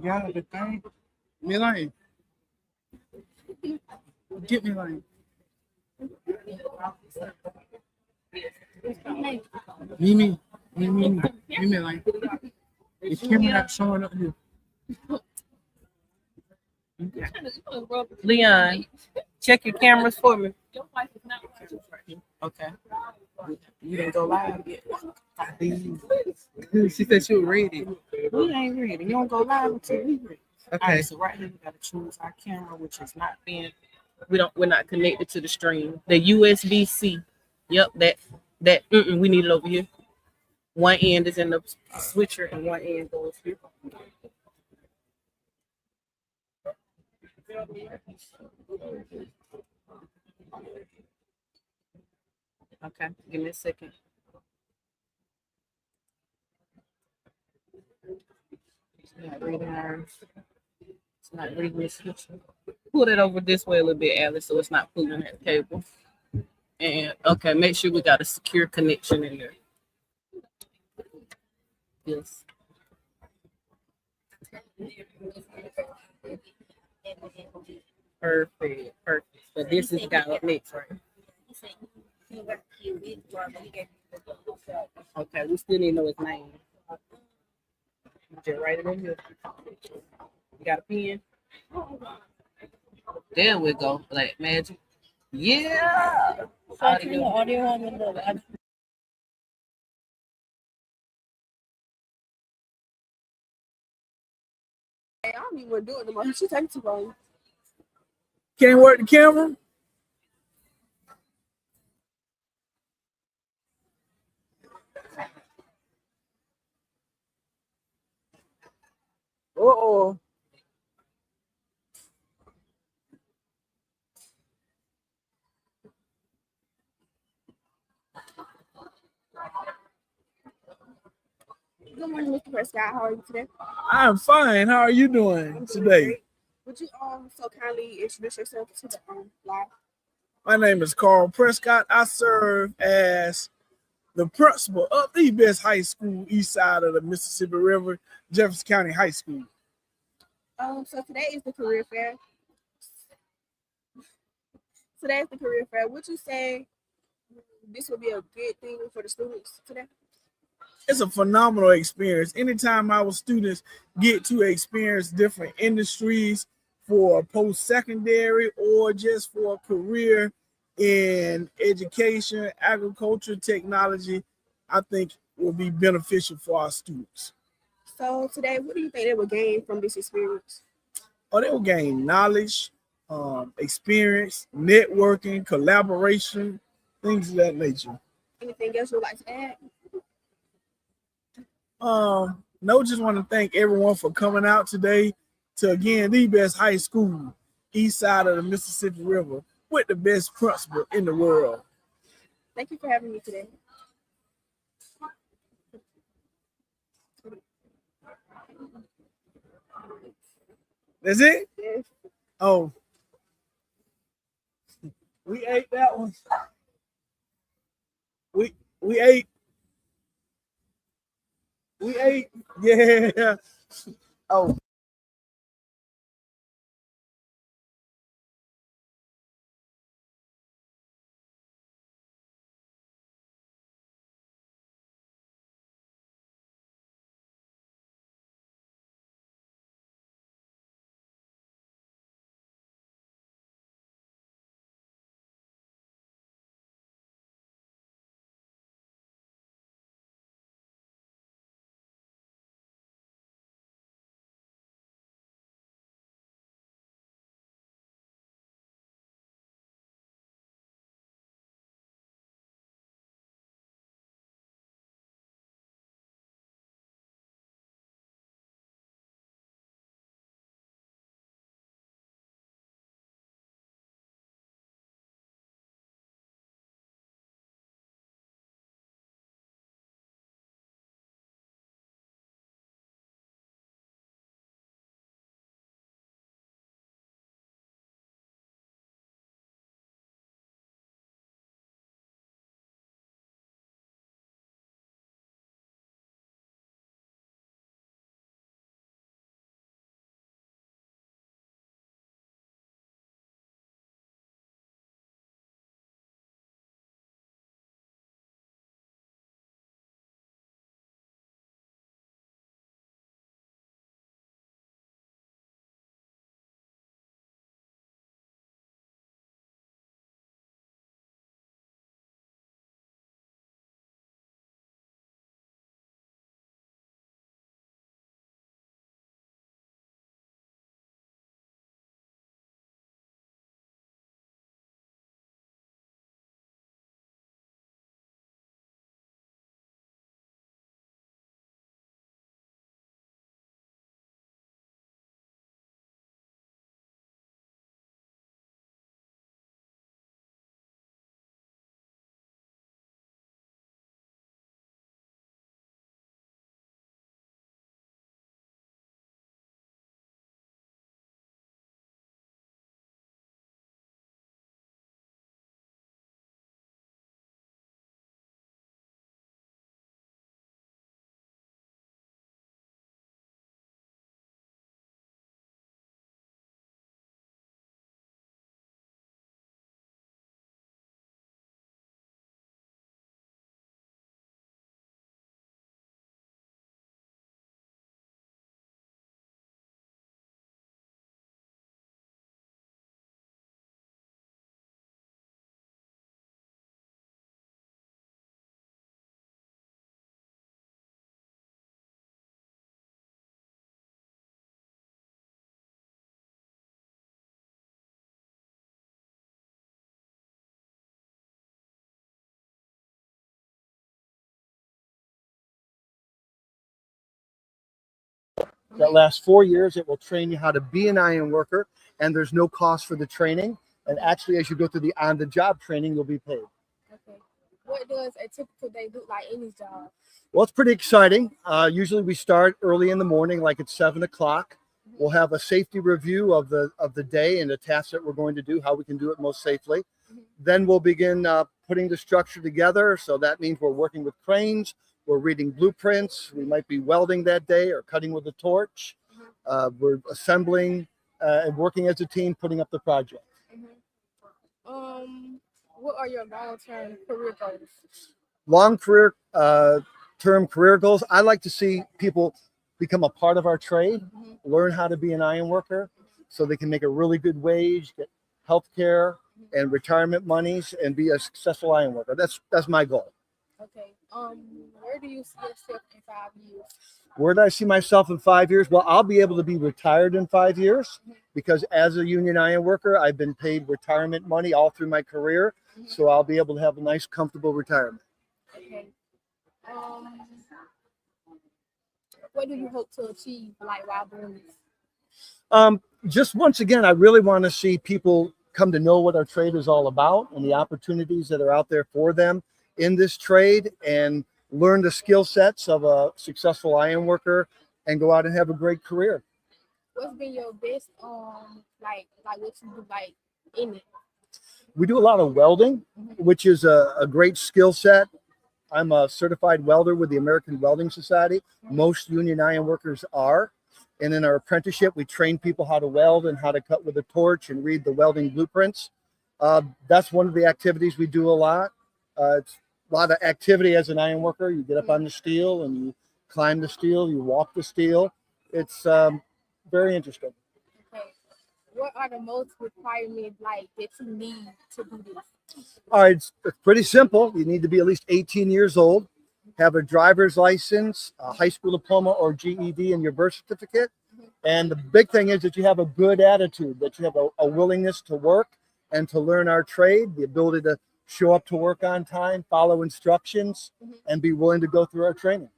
Yeah, the thing. Milan, get Milan. Mimi, Mimi, like the camera not showing up here. Leon, check your cameras for me. Okay. You didn't go live yet. She said she was ready. We ain't ready. You don't go live until we ready. All Okay. right, so right here we gotta choose our camera, which is not being we're not connected to the stream. The USB-C. Yep, we need it over here. One end is in the switcher and one end goes here. Okay, give me a second. It's not reading the switcher. Pull it over this way a little bit, Alice, so it's not pulling that cable. And okay, make sure we got a secure connection in there. Yes. Perfect. So this is the guy up next, right? Okay, we still need to know his name. Just write it in here. You got a pen? There we go. Black magic. Yeah. Audio on the I don't even want to do it anymore. She takes too long. Can't work the camera? Uh-oh. Good morning, Mr. Prescott. How are you today? I'm fine. How are you doing today? Great. Would you so kindly introduce yourself to the live? My name is Carl Prescott. I serve as the principal of the best high school east side of the Mississippi River, Jefferson County High School. So today is the career fair. Today is the career fair. Would you say this would be a good thing for the students today? It's a phenomenal experience. Anytime our students get to experience different industries for post-secondary or just for a career in education, agriculture, technology, I think will be beneficial for our students. So today, what do you think they will gain from this experience? Oh, they will gain knowledge, experience, networking, collaboration, things of that nature. Anything else you would like to add? No, just want to thank everyone for coming out today to, again, the best high school east side of the Mississippi River with the best principal in the world. Thank you for having me today. That's it? Yes. Oh, we ate that one. We ate. We ate. Yeah. Oh. that lasts 4 years. It will train you how to be an iron worker, and there's no cost for the training. And actually, as you go through the on-the-job training, you'll be paid. Okay. What does a typical day look like in this job? Well, it's pretty exciting. Usually we start early in the morning, like at 7 o'clock. We'll have a safety review of the day and the tasks that we're going to do, how we can do it most safely. Then we'll begin putting the structure together. So that means we're working with cranes, we're reading blueprints, we might be welding that day or cutting with a torch. We're assembling and working as a team, putting up the project. What are your long-term career goals? Long career term career goals. I like to see people become a part of our trade, learn how to be an iron worker so they can make a really good wage, get health care and retirement monies, and be a successful iron worker. That's my goal. Okay. Where do you see yourself in 5 years? Where do I see myself in 5 years? Well, I'll be able to be retired in 5 years because as a union iron worker, I've been paid retirement money all through my career. So I'll be able to have a nice, comfortable retirement. Okay. What do you hope to achieve, like, while doing this? Just once again, I really want to see people come to know what our trade is all about and the opportunities that are out there for them in this trade, and learn the skill sets of a successful iron worker and go out and have a great career. What's been your best, like what you do, like, in it? We do a lot of welding, which is a great skill set. I'm a certified welder with the American Welding Society. Most union iron workers are. And in our apprenticeship, we train people how to weld and how to cut with a torch and read the welding blueprints. That's one of the activities we do a lot. It's a lot of activity as an iron worker. You get up on the steel and you climb the steel, you walk the steel. It's very interesting. Okay. What are the most requirements, like, that you need to do this? All right, it's pretty simple. You need to be at least 18 years old, have a driver's license, a high school diploma or GED, and your birth certificate. And the big thing is that you have a good attitude, that you have a willingness to work and to learn our trade, the ability to show up to work on time, follow instructions, and be willing to go through our training.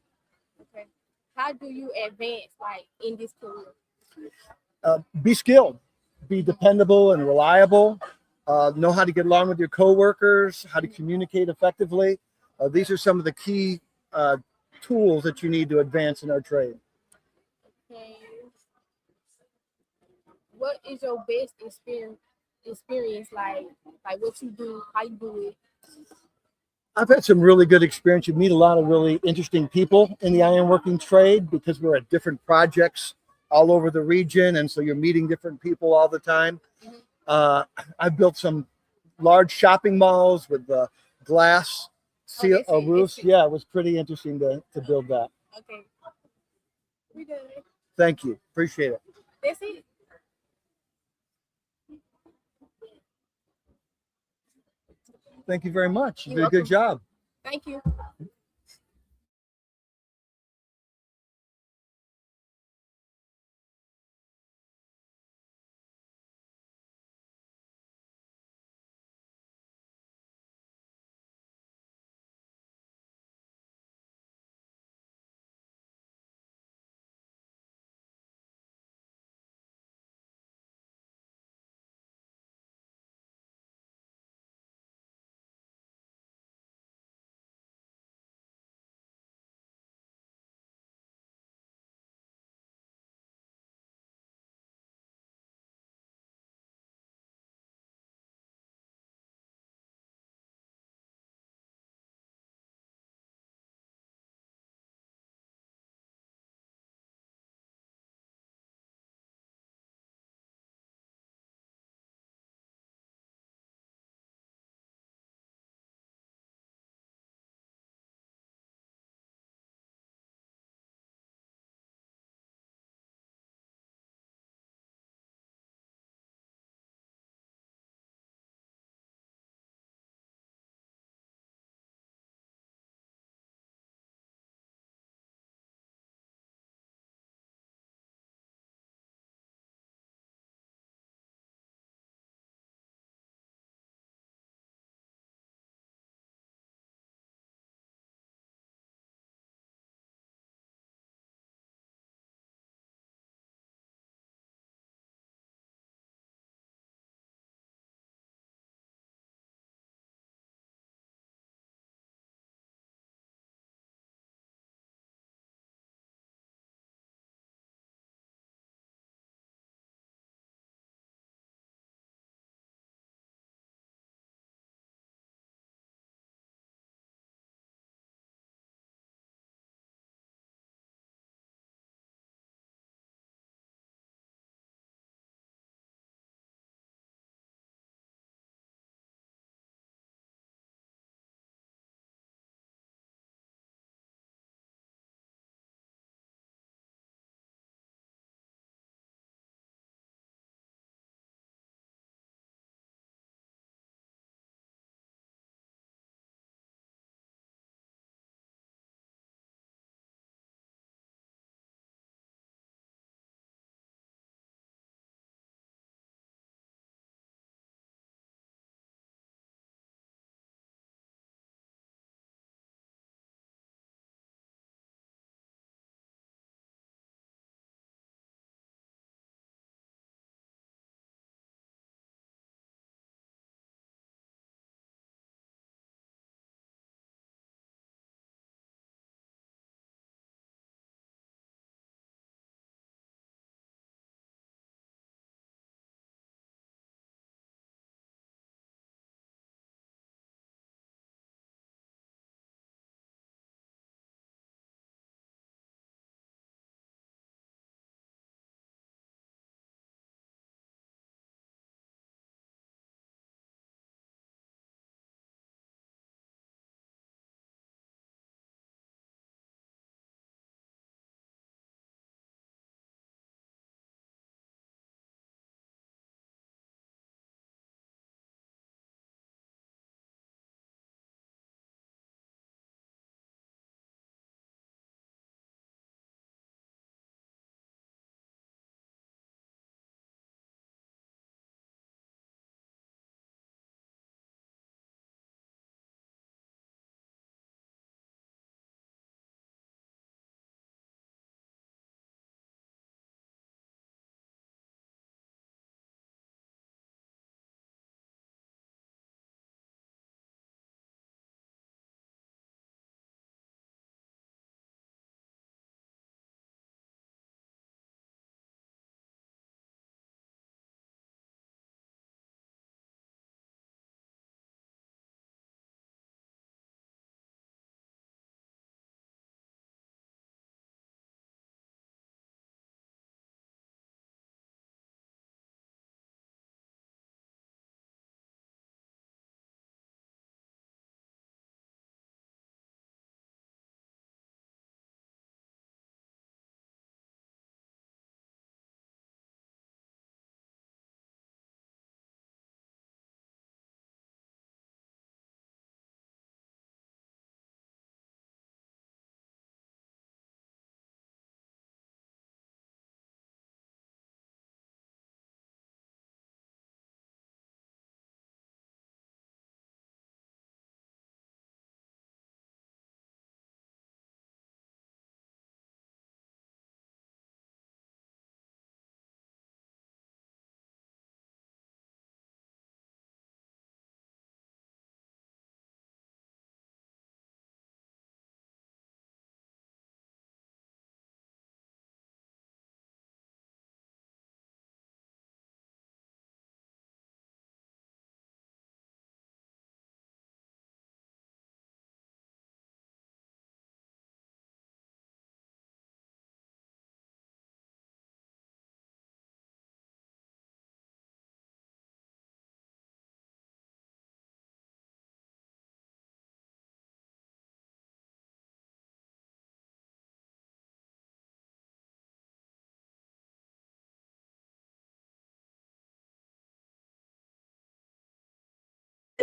Okay. How do you advance, like, in this career? Be skilled, be dependable and reliable, know how to get along with your coworkers, how to communicate effectively. These are some of the key tools that you need to advance in our trade. Okay. What is your best experience like what you do, how you do it? I've had some really good experience. You meet a lot of really interesting people in the ironworking trade because we're at different projects all over the region, and so you're meeting different people all the time. I've built some large shopping malls with glass roofs. Yeah, it was pretty interesting to build that. Okay. We good. Thank you. Appreciate it. That's it. Thank you very much. You You're did a good job. Thank you.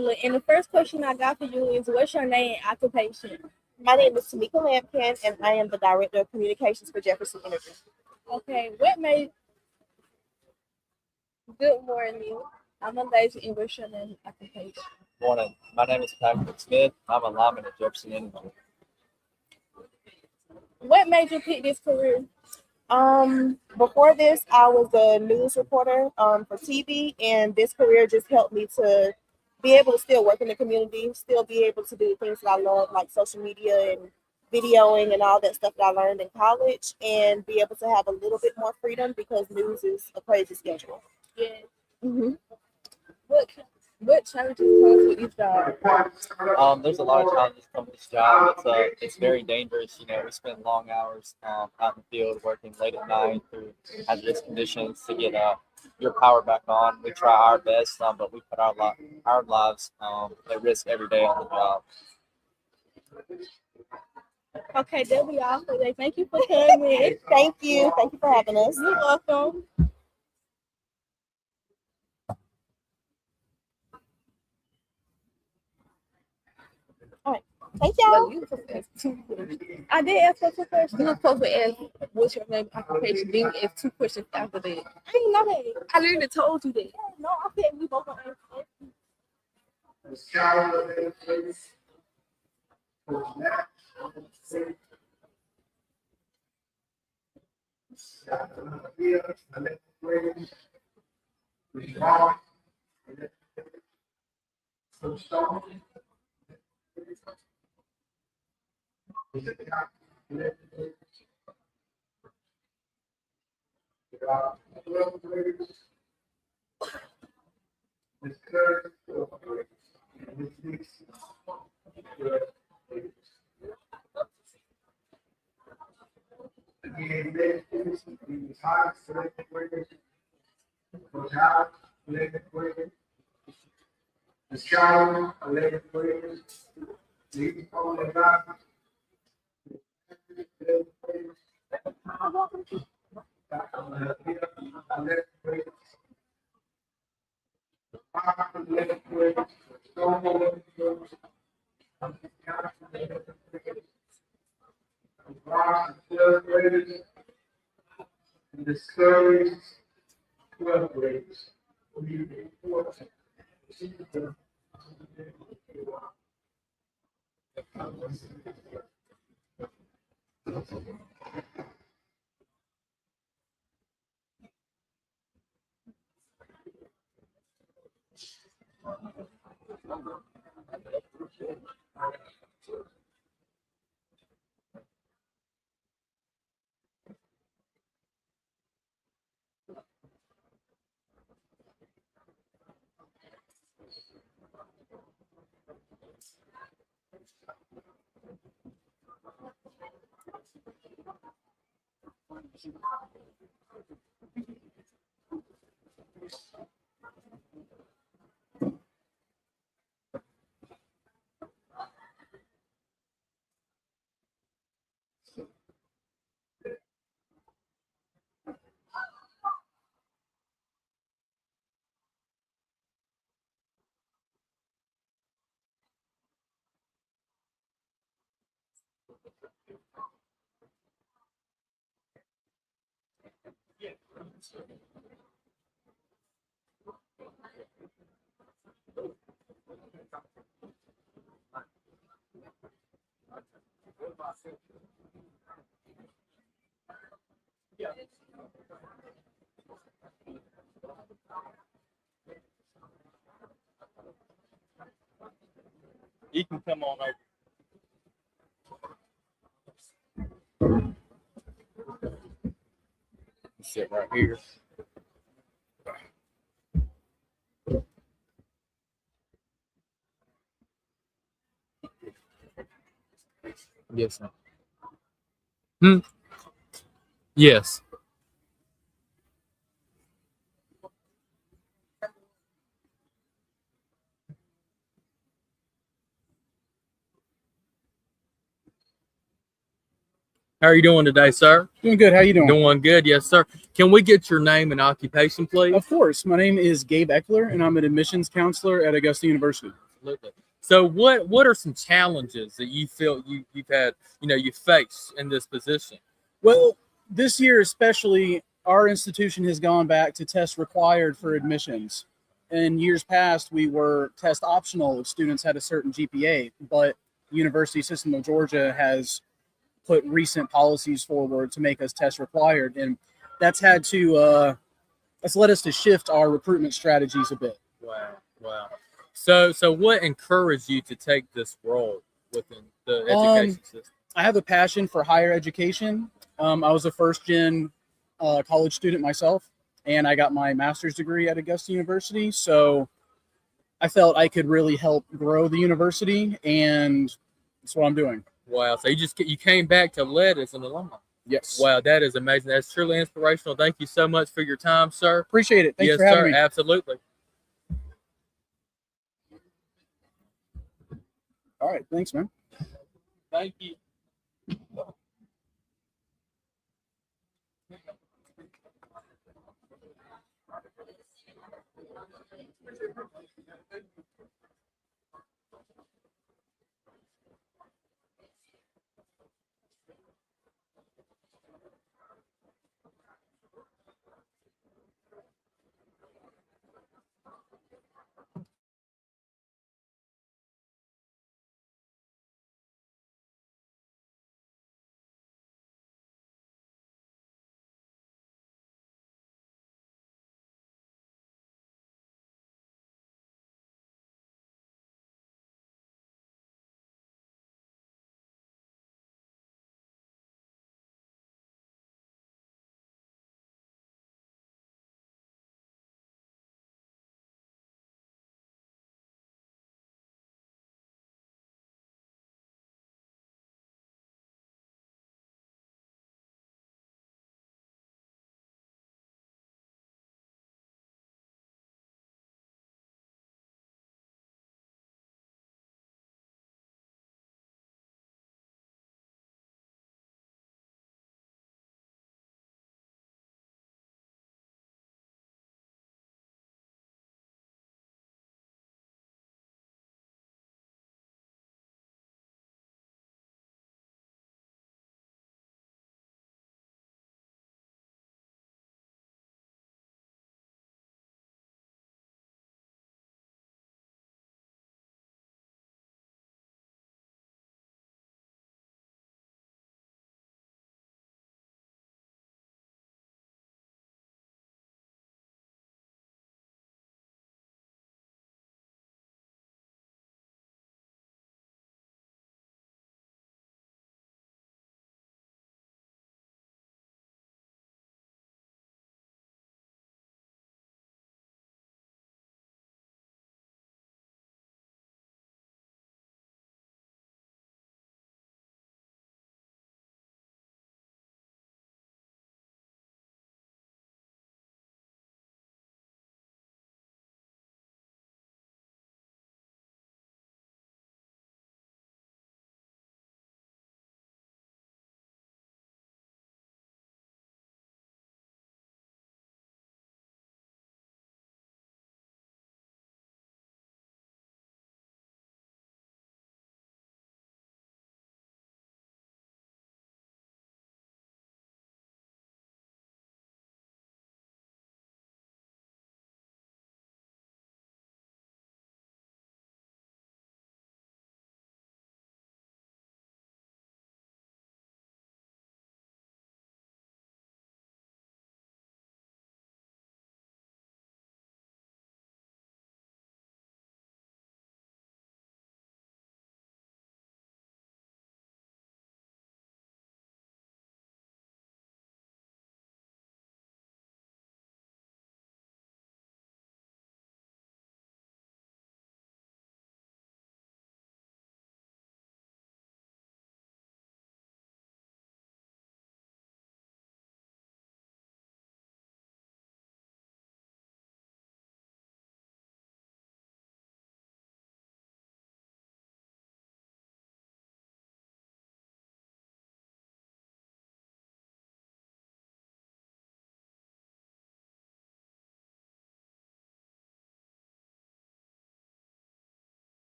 Eckler, and the first question I got for you is, what's your name and occupation? My name is Tamika Lampkin, and I am the Director of Communications for Jefferson Energy. Okay, what made good morning? I'm a lazy and what's your name and occupation? Morning. My name is Patrick Smith. I'm a lineman at Jefferson Energy. What made you pick this career? Before this, I was a news reporter for TV, and this career just helped me to be able to still work in the community, still be able to do things that I love, like social media and videoing and all that stuff that I learned in college, and be able to have a little bit more freedom because news is a crazy schedule. Yeah. Mm-hmm. What challenges comes with this job? There's a lot of challenges come with this job. It's very dangerous. You know, we spend long hours out in the field working late at night through hazardous conditions to get your power back on. We try our best, but we put our lives at risk every day on the job. Okay, that'll be all for today. Thank you for coming. Thank you. Thank you for having us. You're welcome. Thank y'all. Well, you were supposed to ask 2 questions. I did ask for 2 questions. You were supposed to ask what's your name, occupation, then ask 2 questions after that. I didn't know that. I literally told you that. Yeah, no, I said we both gonna answer. You can come on over. Sit right here. Yes, sir. Yes. How are you doing today, sir? Doing good. How you doing? Doing good, yes, sir. Can we get your name and occupation, please? Of course. My name is Gabe Eckler, and I'm an admissions counselor at Augusta University. Absolutely. So what are some challenges that you feel you've had, you face in this position? Well, this year especially, our institution has gone back to test required for admissions. In years past, we were test optional if students had a certain GPA, but University System of Georgia has put recent policies forward to make us test required, and that's had to that's led us to shift our recruitment strategies a bit. Wow, wow. So what encouraged you to take this role within the education system? I have a passion for higher education. I was a first gen college student myself, and I got my master's degree at Augusta University. So I felt I could really help grow the university, and that's what I'm doing. Wow. So you came back to lead as an alumni. Yes. Wow, that is amazing. That's truly inspirational. Thank you so much for your time, sir. Appreciate it. Thanks Yes, for having sir. me. Absolutely. All right. Thanks, man. Thank you.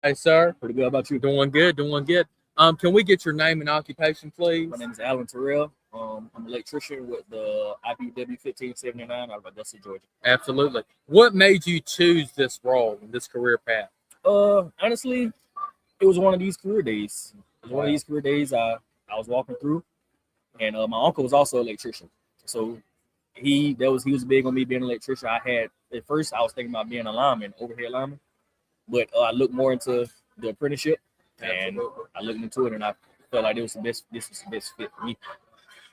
Hey, sir. Pretty good. How about you? Doing good, doing good. Can we get your name and occupation, please? My name is Alan Terrell. I'm an electrician with the IBW 1579 out of Augusta, Georgia. Absolutely. What made you choose this role, this career path? Honestly, it was one of these career days. It was one of these career days I was walking through, and my uncle was also an electrician. So he was big on me being an electrician. At first I was thinking about being a lineman, overhead lineman, but I looked more into the apprenticeship, and I looked into it, and I felt like this was the best fit for me.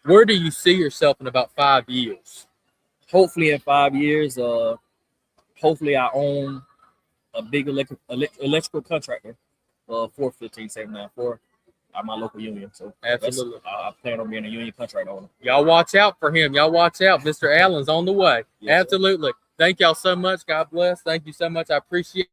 Where do you see yourself in about 5 years? Hopefully in 5 years, hopefully I own a big electrical contractor for 1579 for my local union. So Absolutely. I plan on being a union contract owner. Y'all watch out for him. Y'all watch out. Mr. Allen's on the way. Yes, Absolutely. Thank y'all so much. God bless. Thank you so much. I appreciate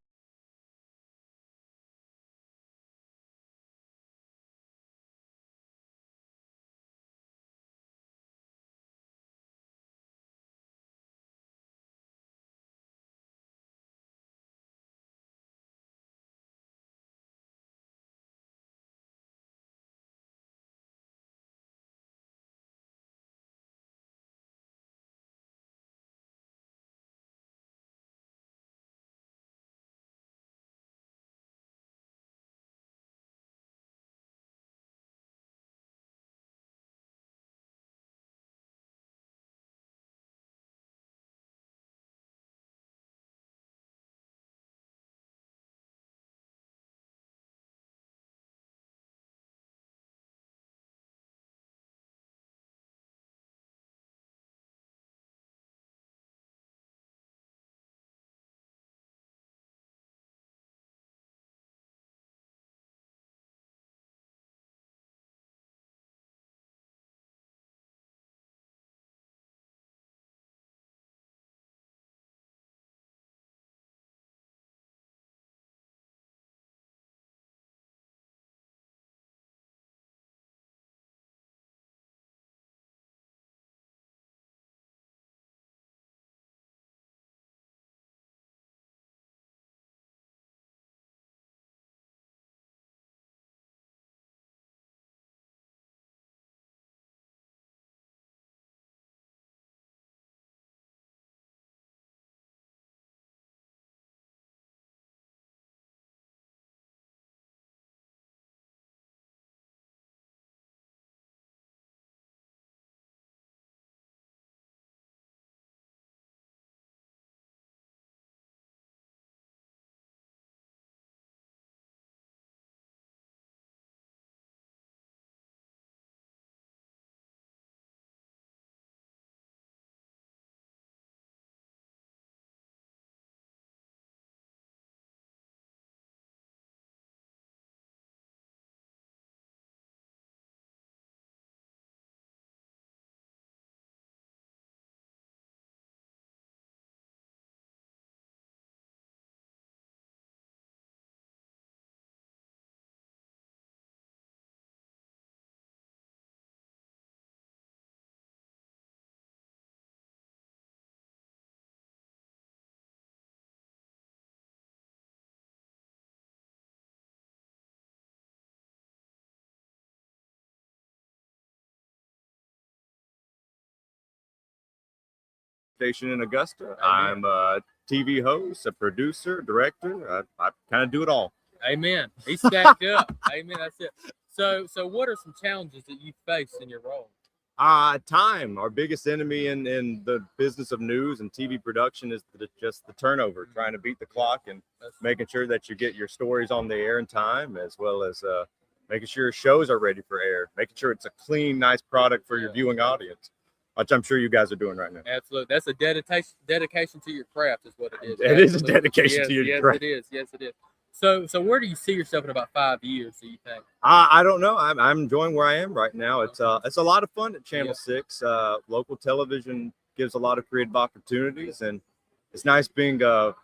Station in Augusta. I'm a TV host, a producer, director. I kind of do it all. Amen. He's stacked up. Amen. That's it. So what are some challenges that you face in your role? Time. Our biggest enemy in the business of news and TV production is just the turnover, trying to beat the clock and making sure that you get your stories on the air in time, as well as making sure your shows are ready for air, making sure it's a clean, nice product for your viewing audience, which I'm sure you guys are doing right now. Absolutely. That's a dedication to your craft is what it is. It is a dedication to your craft. Yes, it is. So where do you see yourself in about 5 years, do you think? I don't know. I'm enjoying where I am right now. It's a lot of fun at Channel 6. Local television gives a lot of creative opportunities, and it's nice being a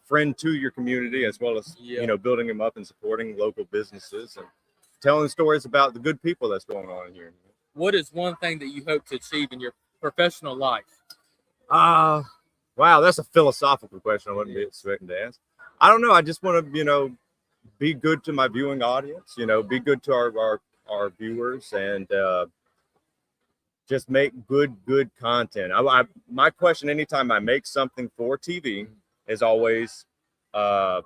friend to your community, as well as building them up and supporting local businesses and telling stories about the good people that's going on here. What is one thing that you hope to achieve in your professional life? Wow, that's a philosophical question I wouldn't be expecting to ask. I don't know. I just want to, be good to my viewing audience, be good to our viewers, and just make good content. My question anytime I make something for TV is always, are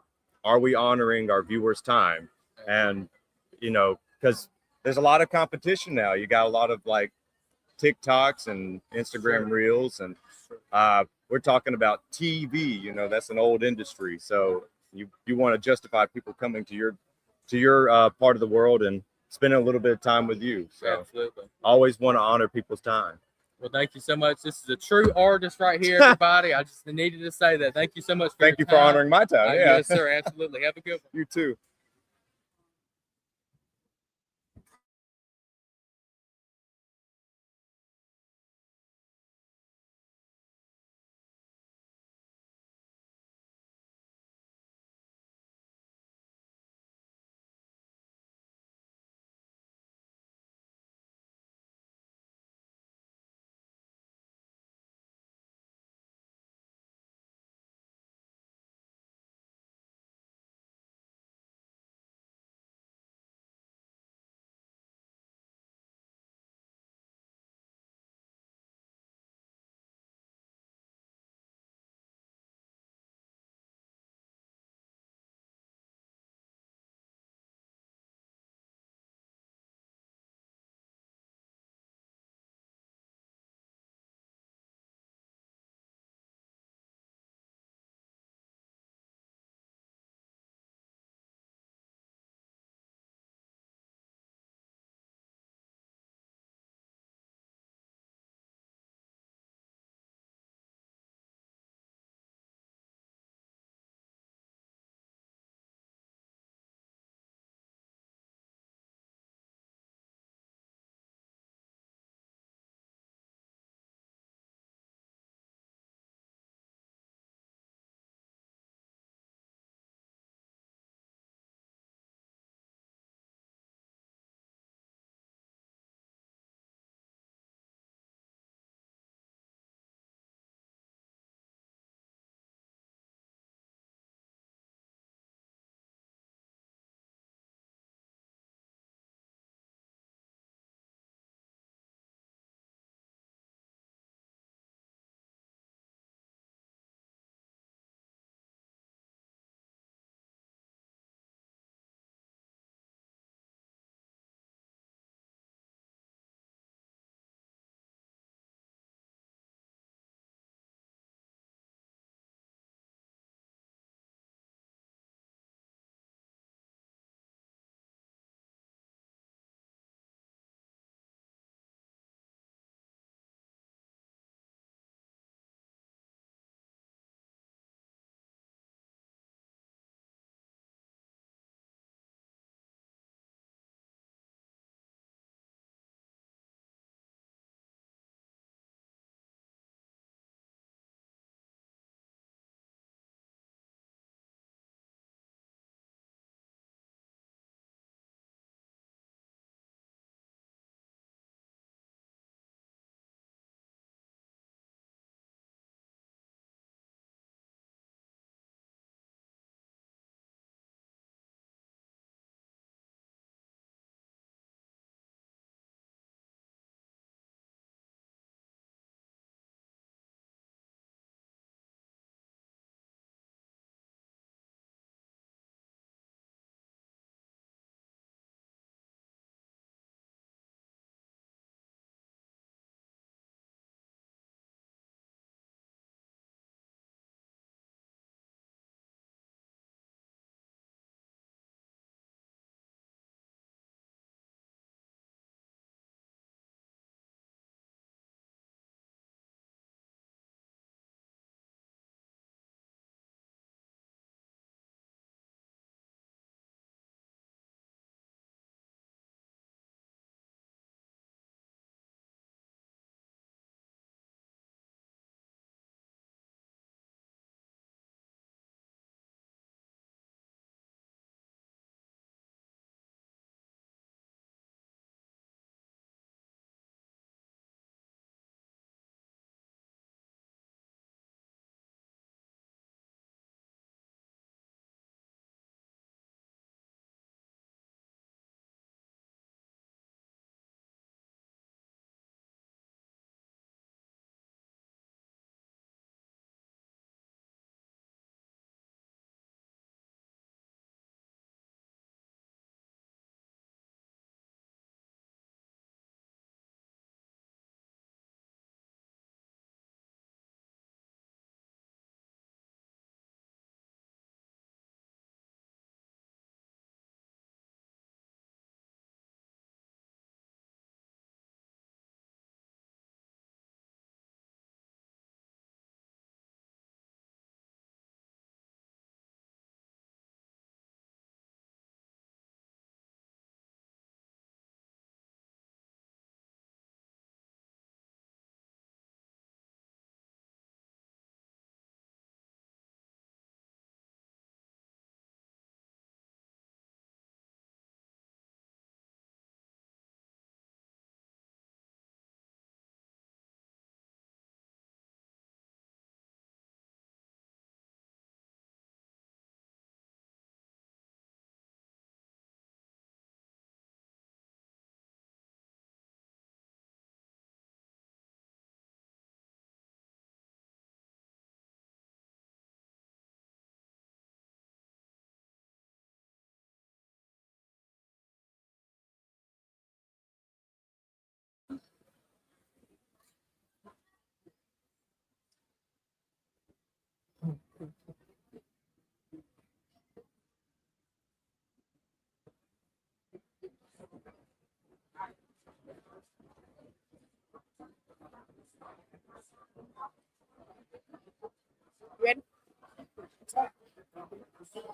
we honoring our viewers' time? And, because there's a lot of competition now. You got a lot of like TikToks and Instagram reels, and we're talking about TV, that's an old industry. So you want to justify people coming to your part of the world and spending a little bit of time with you. So Absolutely. always want to honor people's time. Well, thank you so much. This is a true artist right here, everybody. I just needed to say that. Thank you so much. Thank you for honoring my time. Yeah. Yes, sir. Absolutely. Have a good one. You too.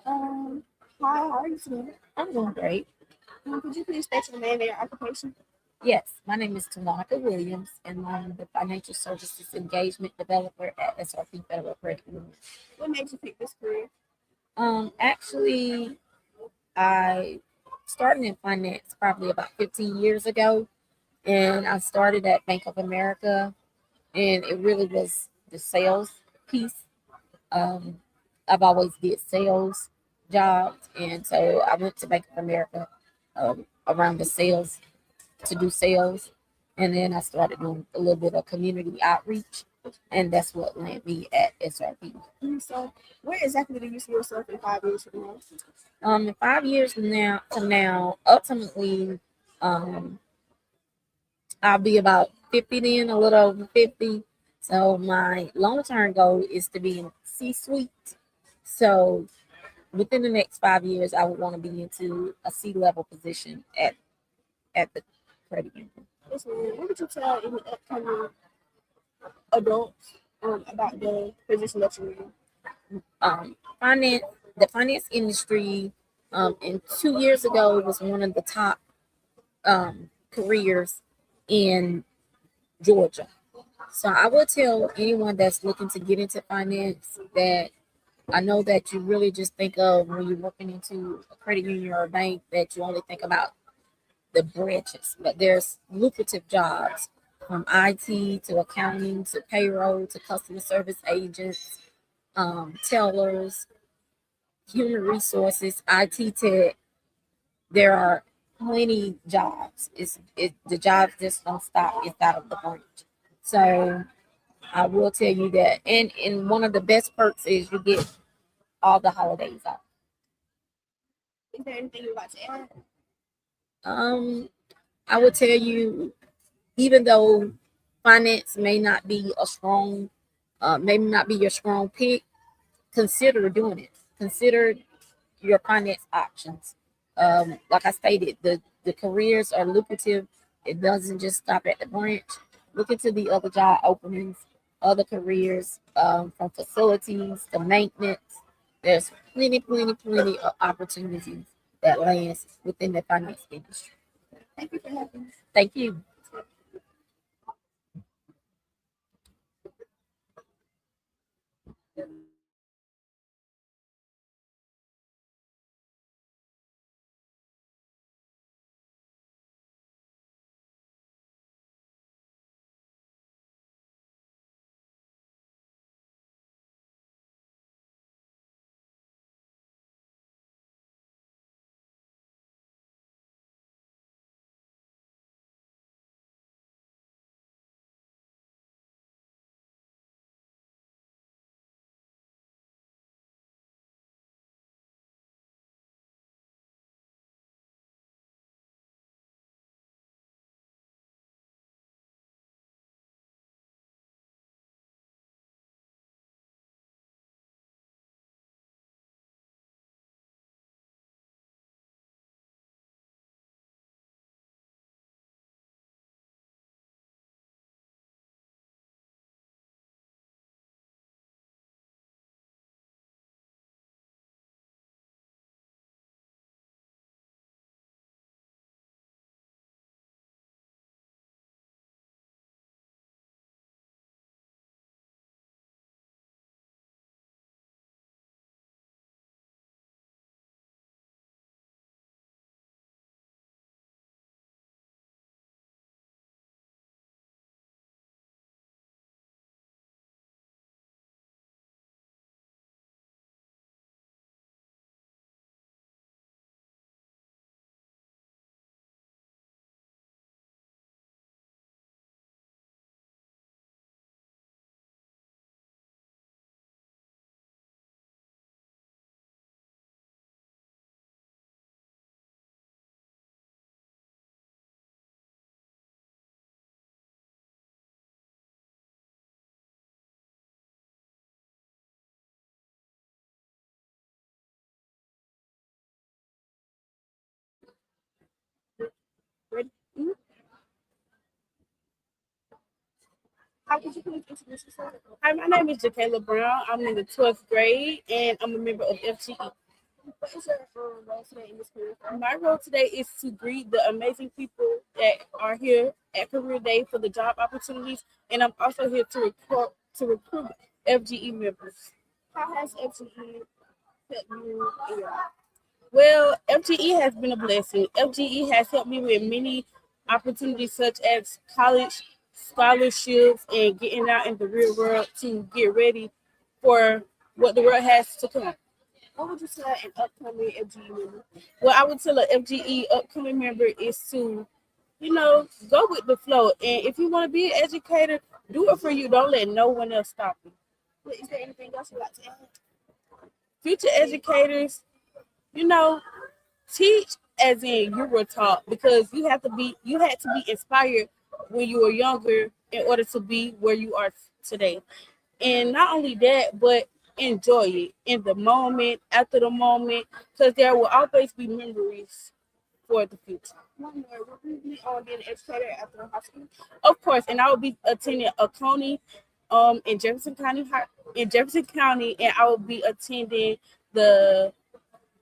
Um, Hi, how are you today? I'm doing great. Could you please state your name and your occupation? Yes, my name is Tamonica Williams, and I'm the Financial Services Engagement Developer at SRP Federal Credit Union. What made you pick this career? Actually, I started in finance probably about 15 years ago, and I started at Bank of America, and it really was the sales piece. Um, I've always did sales jobs, and so I went to Bank of America around the sales to do sales, and then I started doing a little bit of community outreach, and that's what landed me at SRP. So, where exactly do you see yourself in 5 years from now? In 5 years from now, ultimately, I'll be about 50 then, a little over 50. So my long-term goal is to be in C-suite. So within the next 5 years, I would want to be into a C-level position at the credit union. What would you tell any upcoming adults about the position that you're in? The finance industry, and 2 years ago was one of the top careers in Georgia. So I would tell anyone that's looking to get into finance that I know that you really just think of when you're working into a credit union or a bank that you only think about the branches, but there's lucrative jobs from IT to accounting to payroll to customer service agents, tellers, human resources, IT tech. There are plenty jobs. The jobs just don't stop inside of the branch. So I will tell you that, and one of the best perks is you get all the holidays off. Is there anything you'd like to add? I would tell you, even though finance may not be a strong, maybe not be your strong pick, consider doing it. Consider your finance options. Like I stated, the careers are lucrative. It doesn't just stop at the branch. Look into the other job openings, other careers, from facilities to maintenance. There's plenty of opportunities that lands within the finance industry. Thank you for having me. Thank you. Ready? How could you please introduce yourself? Hi, my name is Jakayla Brown. I'm in the 12th grade and I'm a member of FGE. What is your role today in this career? My role today is to greet the amazing people that are here at Career Day for the job opportunities, and I'm also here to recruit FGE members. How has FGE helped you in your life? Well, FGE has been a blessing. FGE has helped me with many opportunities such as college scholarships and getting out in the real world to get ready for what the world has to come. What would you tell an upcoming FGE member? Well, I would tell an FGE upcoming member is to, go with the flow. And if you want to be an educator, do it for you. Don't let no one else stop you. Is there anything else you'd like to add? Future educators, you know, teach as in you were taught because you had to be inspired when you were younger in order to be where you are today. And not only that, but enjoy it in the moment, after the moment, because there will always be memories for the future. One more, will you be being an educator after high school? Of course, and I will be attending a Coney in Jefferson County and I will be attending the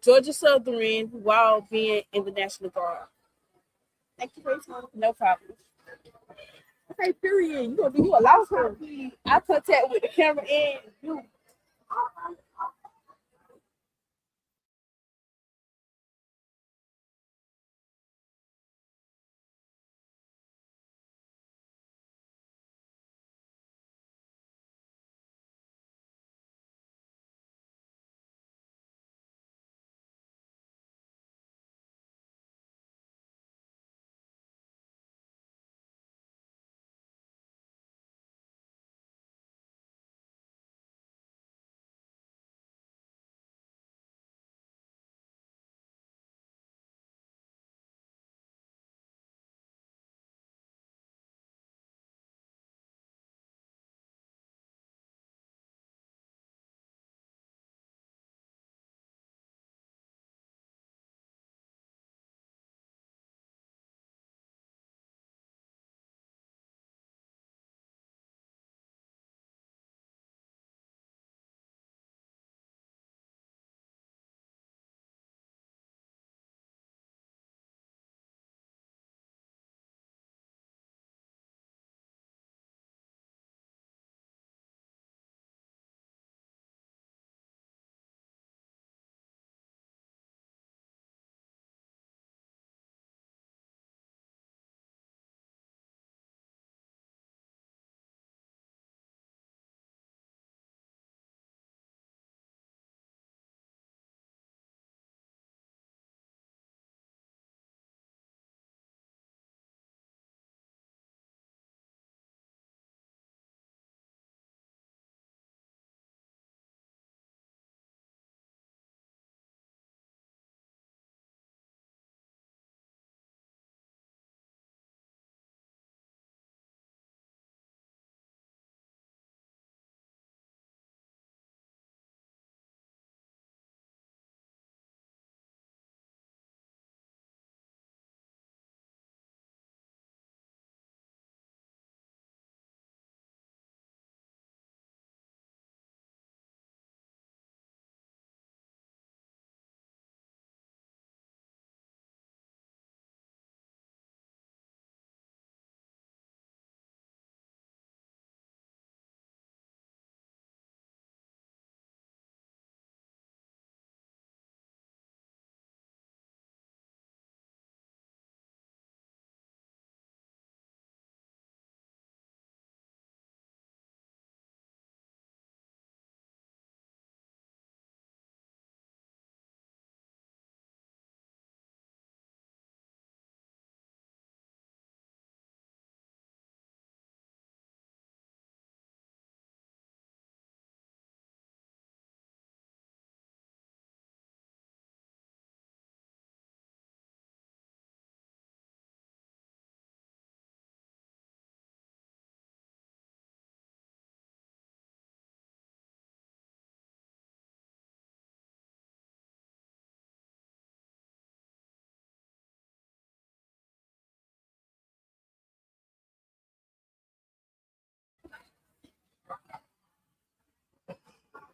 Georgia Southern while being in the National Guard. Thank you for your time. No problem. Okay, period. You allow her. I contact with the camera and you.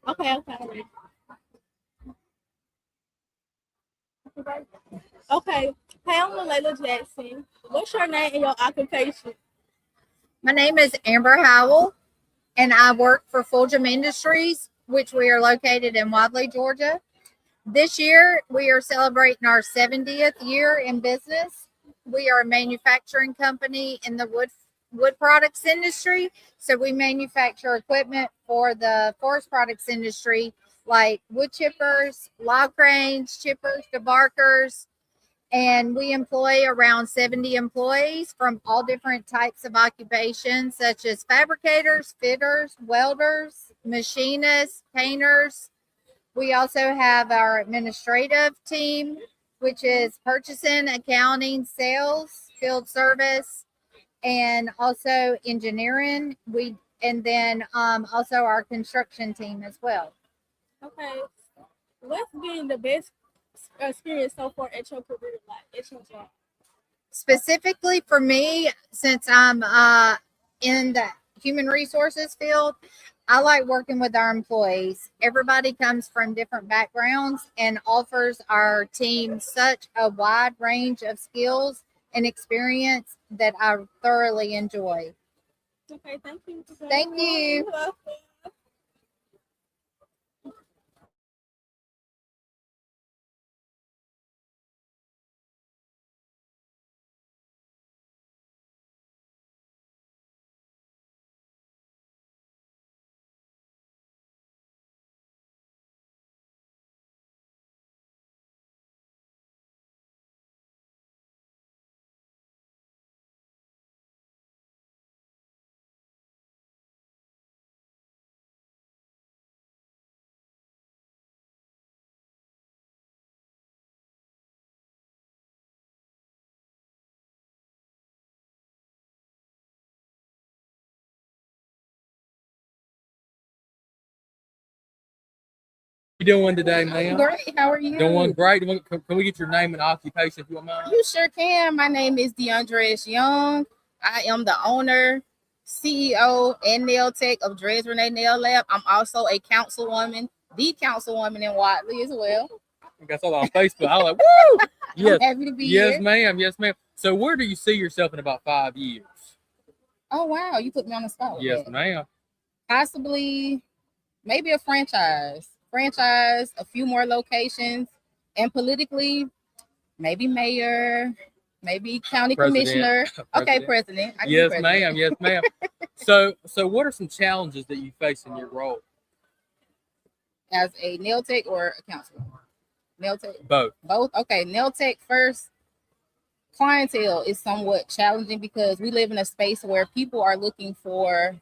Okay. Okay. Hey, I'm Layla Jackson. What's your name and your occupation? My name is Amber Howell, and I work for Fulgham Industries, which we are located in Wadley, Georgia. This year, we are celebrating our 70th year in business. We are a manufacturing company in the wood products industry. So we manufacture equipment for the forest products industry, like wood chippers, log cranes, chippers, debarkers, and we employ around 70 employees from all different types of occupations, such as fabricators, fitters, welders, machinists, painters. We also have our administrative team, which is purchasing, accounting, sales, field service, and also engineering. And then also our construction team as well. Okay. What's been the best experience so far at your career, like at your job? Specifically for me, since I'm in the human resources field, I like working with our employees. Everybody comes from different backgrounds and offers our team such a wide range of skills and experience that I thoroughly enjoy. Okay, thank you. Thank you. You doing today, ma'am? Great. How are you? Doing great. Can we get your name and occupation if you don't mind? You sure can. My name is DeAndre Young. I am the owner, CEO, and nail tech of Dres Renee Nail Lab. I'm also a councilwoman, the councilwoman in Wadley as well. I got on Facebook. I was like, woo! Yes, I'm happy to be yes, here. ma'am. Yes, ma'am. So, where do you see yourself in about 5 years? Oh wow, you put me on the spot. Yes, ma'am. Possibly, maybe a franchise, a few more locations, and politically, maybe mayor, maybe county commissioner. Okay, president. Yes, ma'am. Yes, ma'am. So, what are some challenges that you face in your role? As a nail tech or a counselor? Nail tech? Both. Both? Okay, nail tech first. Clientele is somewhat challenging because we live in a space where people are looking for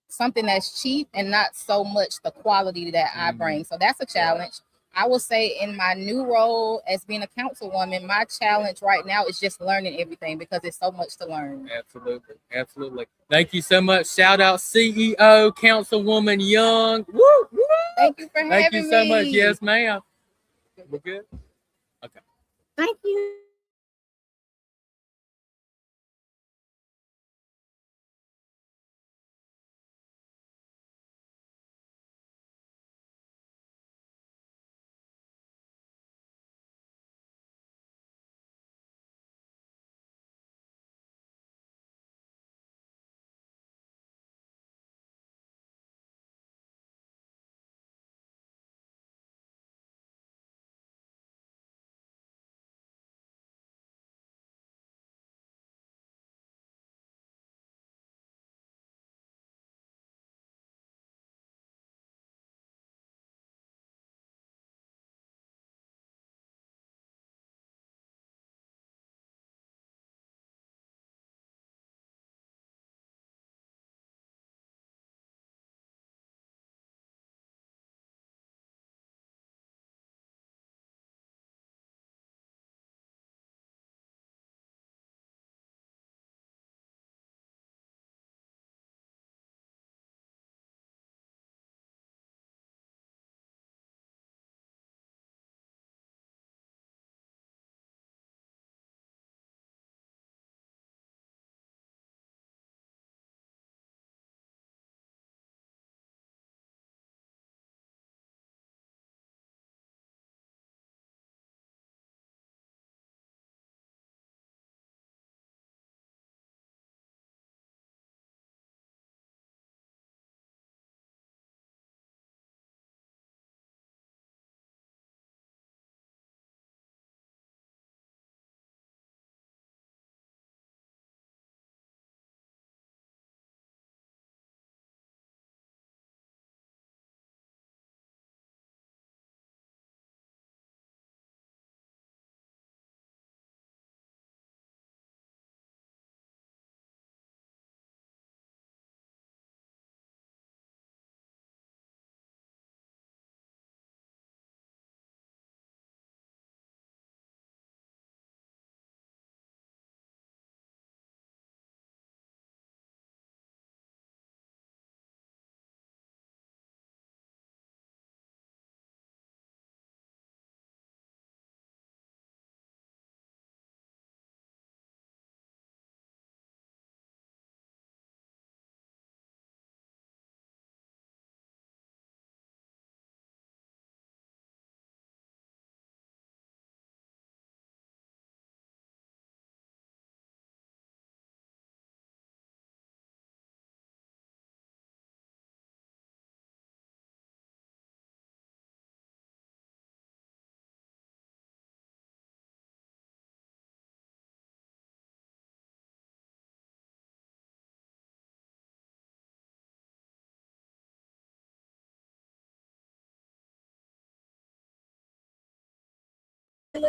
something that's cheap and not so much the quality that I bring. So that's a challenge. I will say in my new role as being a councilwoman, my challenge right now is just learning everything because there's so much to learn. Absolutely. Absolutely. Thank you so much. Shout out CEO, Councilwoman Young. Woo! Woo! Thank you for having me. Thank you so much. Yes, ma'am. We're good? Okay. Thank you.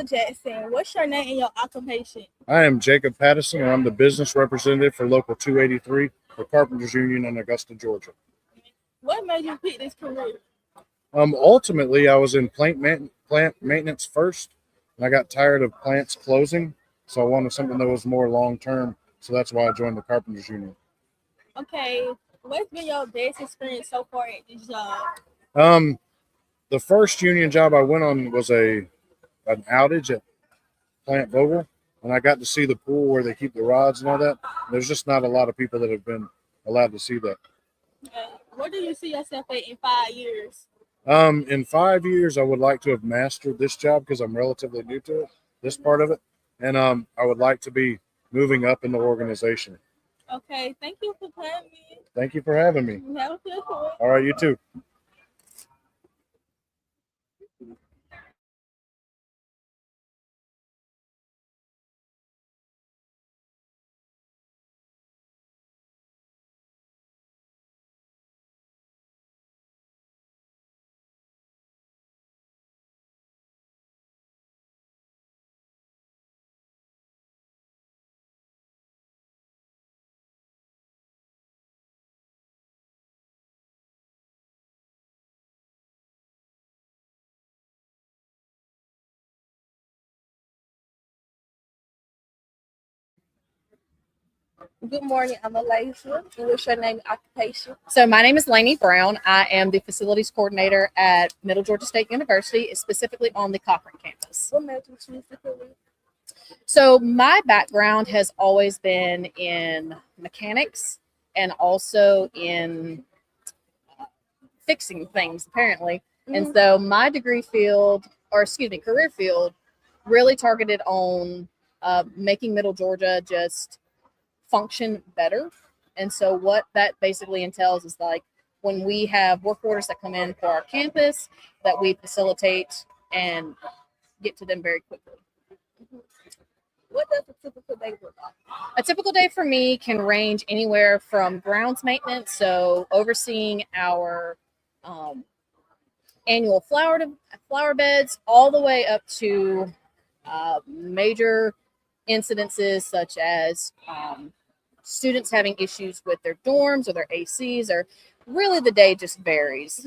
Jackson. What's your name and your occupation? I am Jacob Pattison, and I'm the business representative for Local 283 for Carpenters Union in Augusta, Georgia. What made you pick this career? Ultimately, I was in plant maintenance first, and I got tired of plants closing, so I wanted something that was more long term. So that's why I joined the Carpenters Union. Okay, what's been your best experience so far at this job? The first union job I went on was an outage at Plant Vogel, and I got to see the pool where they keep the rods and all that. There's just not a lot of people that have been allowed to see that. Where do you see yourself at in 5 years? In 5 years, I would like to have mastered this job because I'm relatively new to it, this part of it, and I would like to be moving up in the organization. Okay, thank you for having me. Thank you for having me. Have a good one. All right, you too. Good morning, I'm Alaysia. What's your name and occupation? So my name is Lainey Brown. I am the facilities coordinator at Middle Georgia State University, specifically on the Cochran campus. What made you choose the career? So my background has always been in mechanics and also in fixing things, apparently. And so my career field really targeted on making Middle Georgia just function better. And so what that basically entails is like when we have work orders that come in for our campus, that we facilitate and get to them very quickly. What does a typical day look like? A typical day for me can range anywhere from grounds maintenance, so overseeing our annual flower beds, all the way up to major incidences such as students having issues with their dorms or their ACs, or really the day just varies.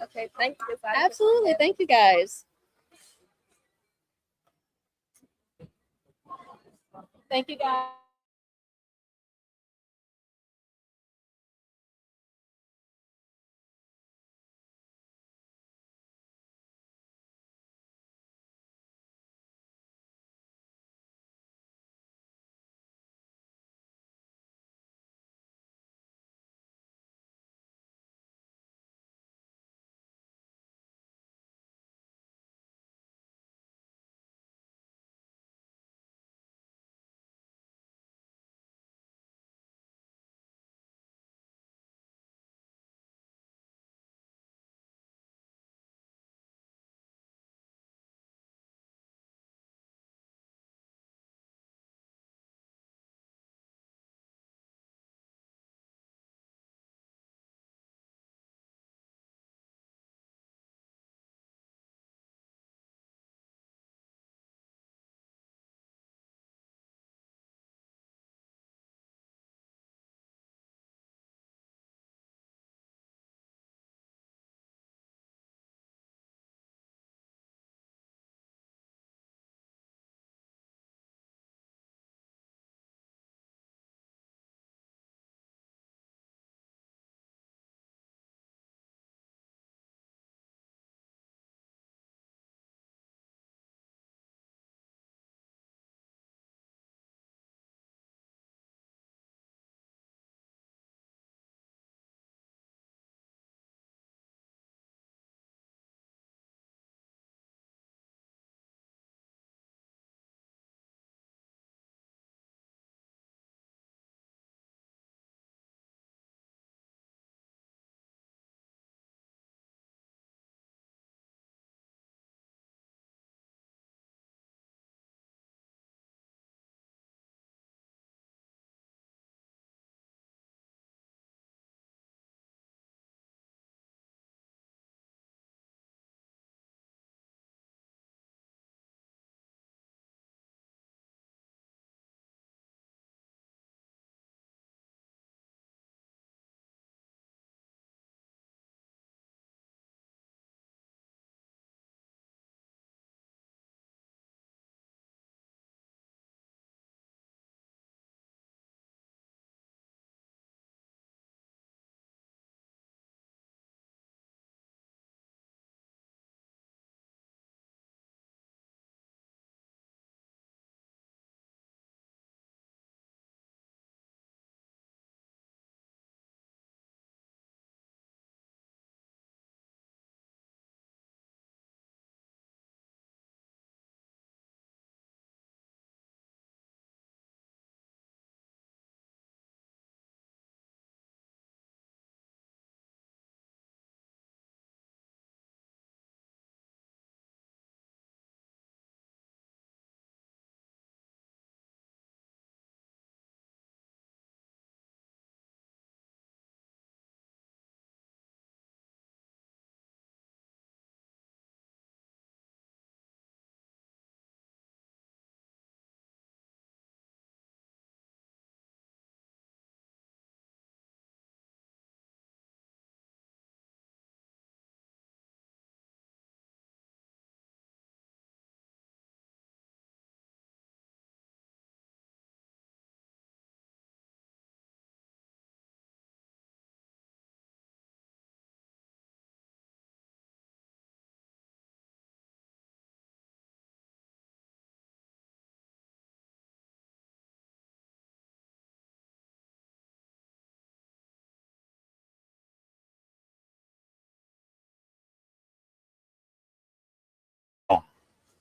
Okay, thank you. Absolutely. Thank you guys. Thank you, guys.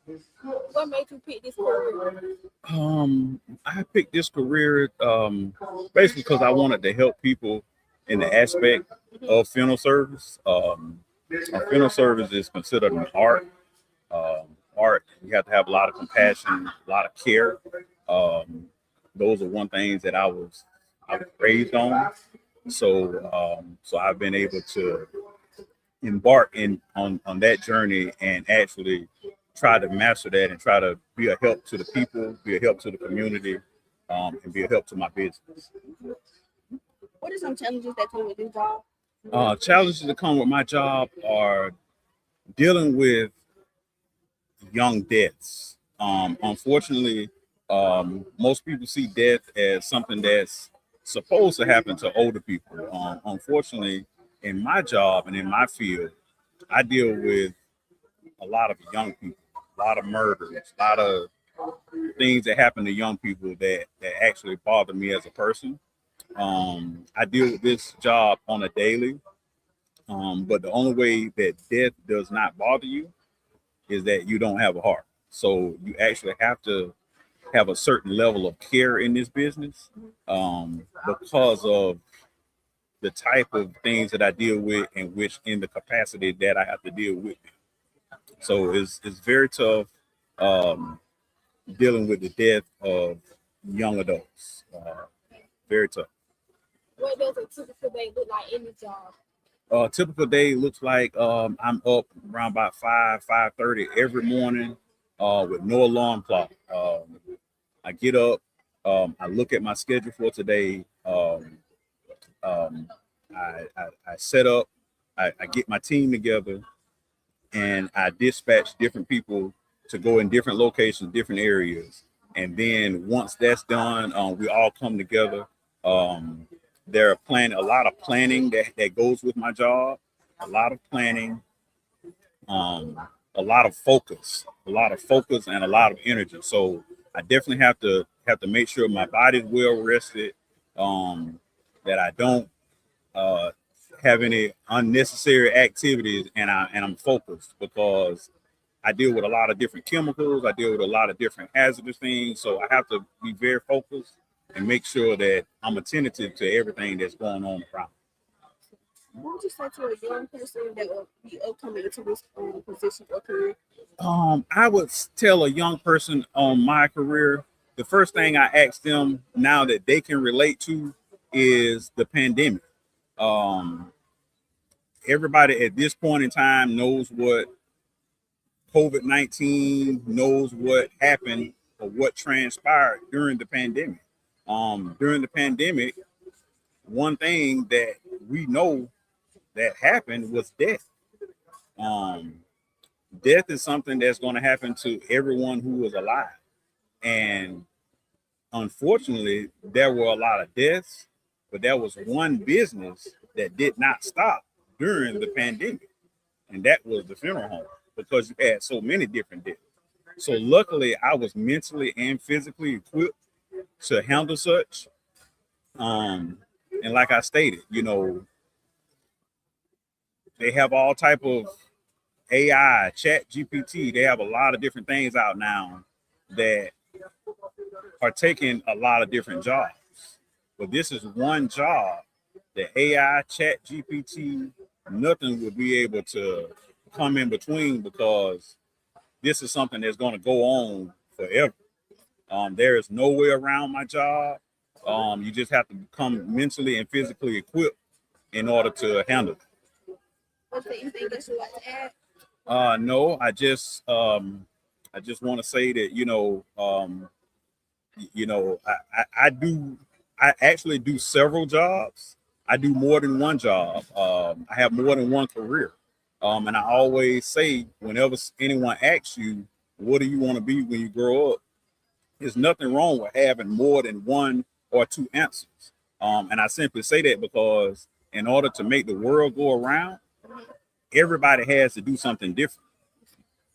What made you pick this career? I picked this career basically because I wanted to help people in the aspect of funeral service. A funeral service is considered an art. Art, you have to have a lot of compassion, a lot of care. Those are one things that I was raised on. So I've been able to embark on that journey and actually try to master that and try to be a help to the people, be a help to the community, and be a help to my business. What are some challenges that come with this job? Challenges that come with my job are dealing with young deaths. Unfortunately, most people see death as something that's supposed to happen to older people. Unfortunately, in my job and in my field, I deal with a lot of young people, a lot of murders, a lot of things that happen to young people that actually bother me as a person. I deal with this job on a daily, but the only way that death does not bother you is that you don't have a heart. So you actually have to have a certain level of care in this business because of the type of things that I deal with and which in the capacity that I have to deal with. So it's very tough dealing with the death of young adults. Very tough. What does a typical day look like in the job? A typical day looks like I'm up around about 5:30 every morning with no alarm clock. I get up, I look at my schedule for today. I set up, I get my team together, and I dispatch different people to go in different locations, different areas. And then once that's done, we all come together. There are a lot of planning that goes with my job, a lot of planning, a lot of focus and a lot of energy. So I definitely have to make sure my body's well rested, that I don't have any unnecessary activities, and I'm focused because I deal with a lot of different chemicals. I deal with a lot of different hazardous things. So I have to be very focused and make sure that I'm attentive to everything that's going on around. What would you say to a young person that will be upcoming into this position or career? I would tell a young person on my career, the first thing I ask them now that they can relate to is the pandemic. Everybody at this point in time knows what COVID-19, knows what happened or what transpired during the pandemic. During the pandemic, one thing that we know that happened was death. Death is something that's going to happen to everyone who was alive. And unfortunately, there were a lot of deaths, but there was one business that did not stop during the pandemic, and that was the funeral home, because you had so many different deaths. So luckily, I was mentally and physically equipped to handle such. And like I stated, they have all type of AI, Chat GPT. They have a lot of different things out now that are taking a lot of different jobs. But this is one job that AI, Chat GPT, nothing will be able to come in between, because this is something that's going to go on forever. There is no way around my job. You just have to become mentally and physically equipped in order to handle it. What's anything else you'd like to add? No, I just want to say that I actually do several jobs. I do more than one job. I have more than one career. And I always say, whenever anyone asks you, what do you want to be when you grow up? There's nothing wrong with having more than one or two answers. And I simply say that because in order to make the world go around, everybody has to do something different.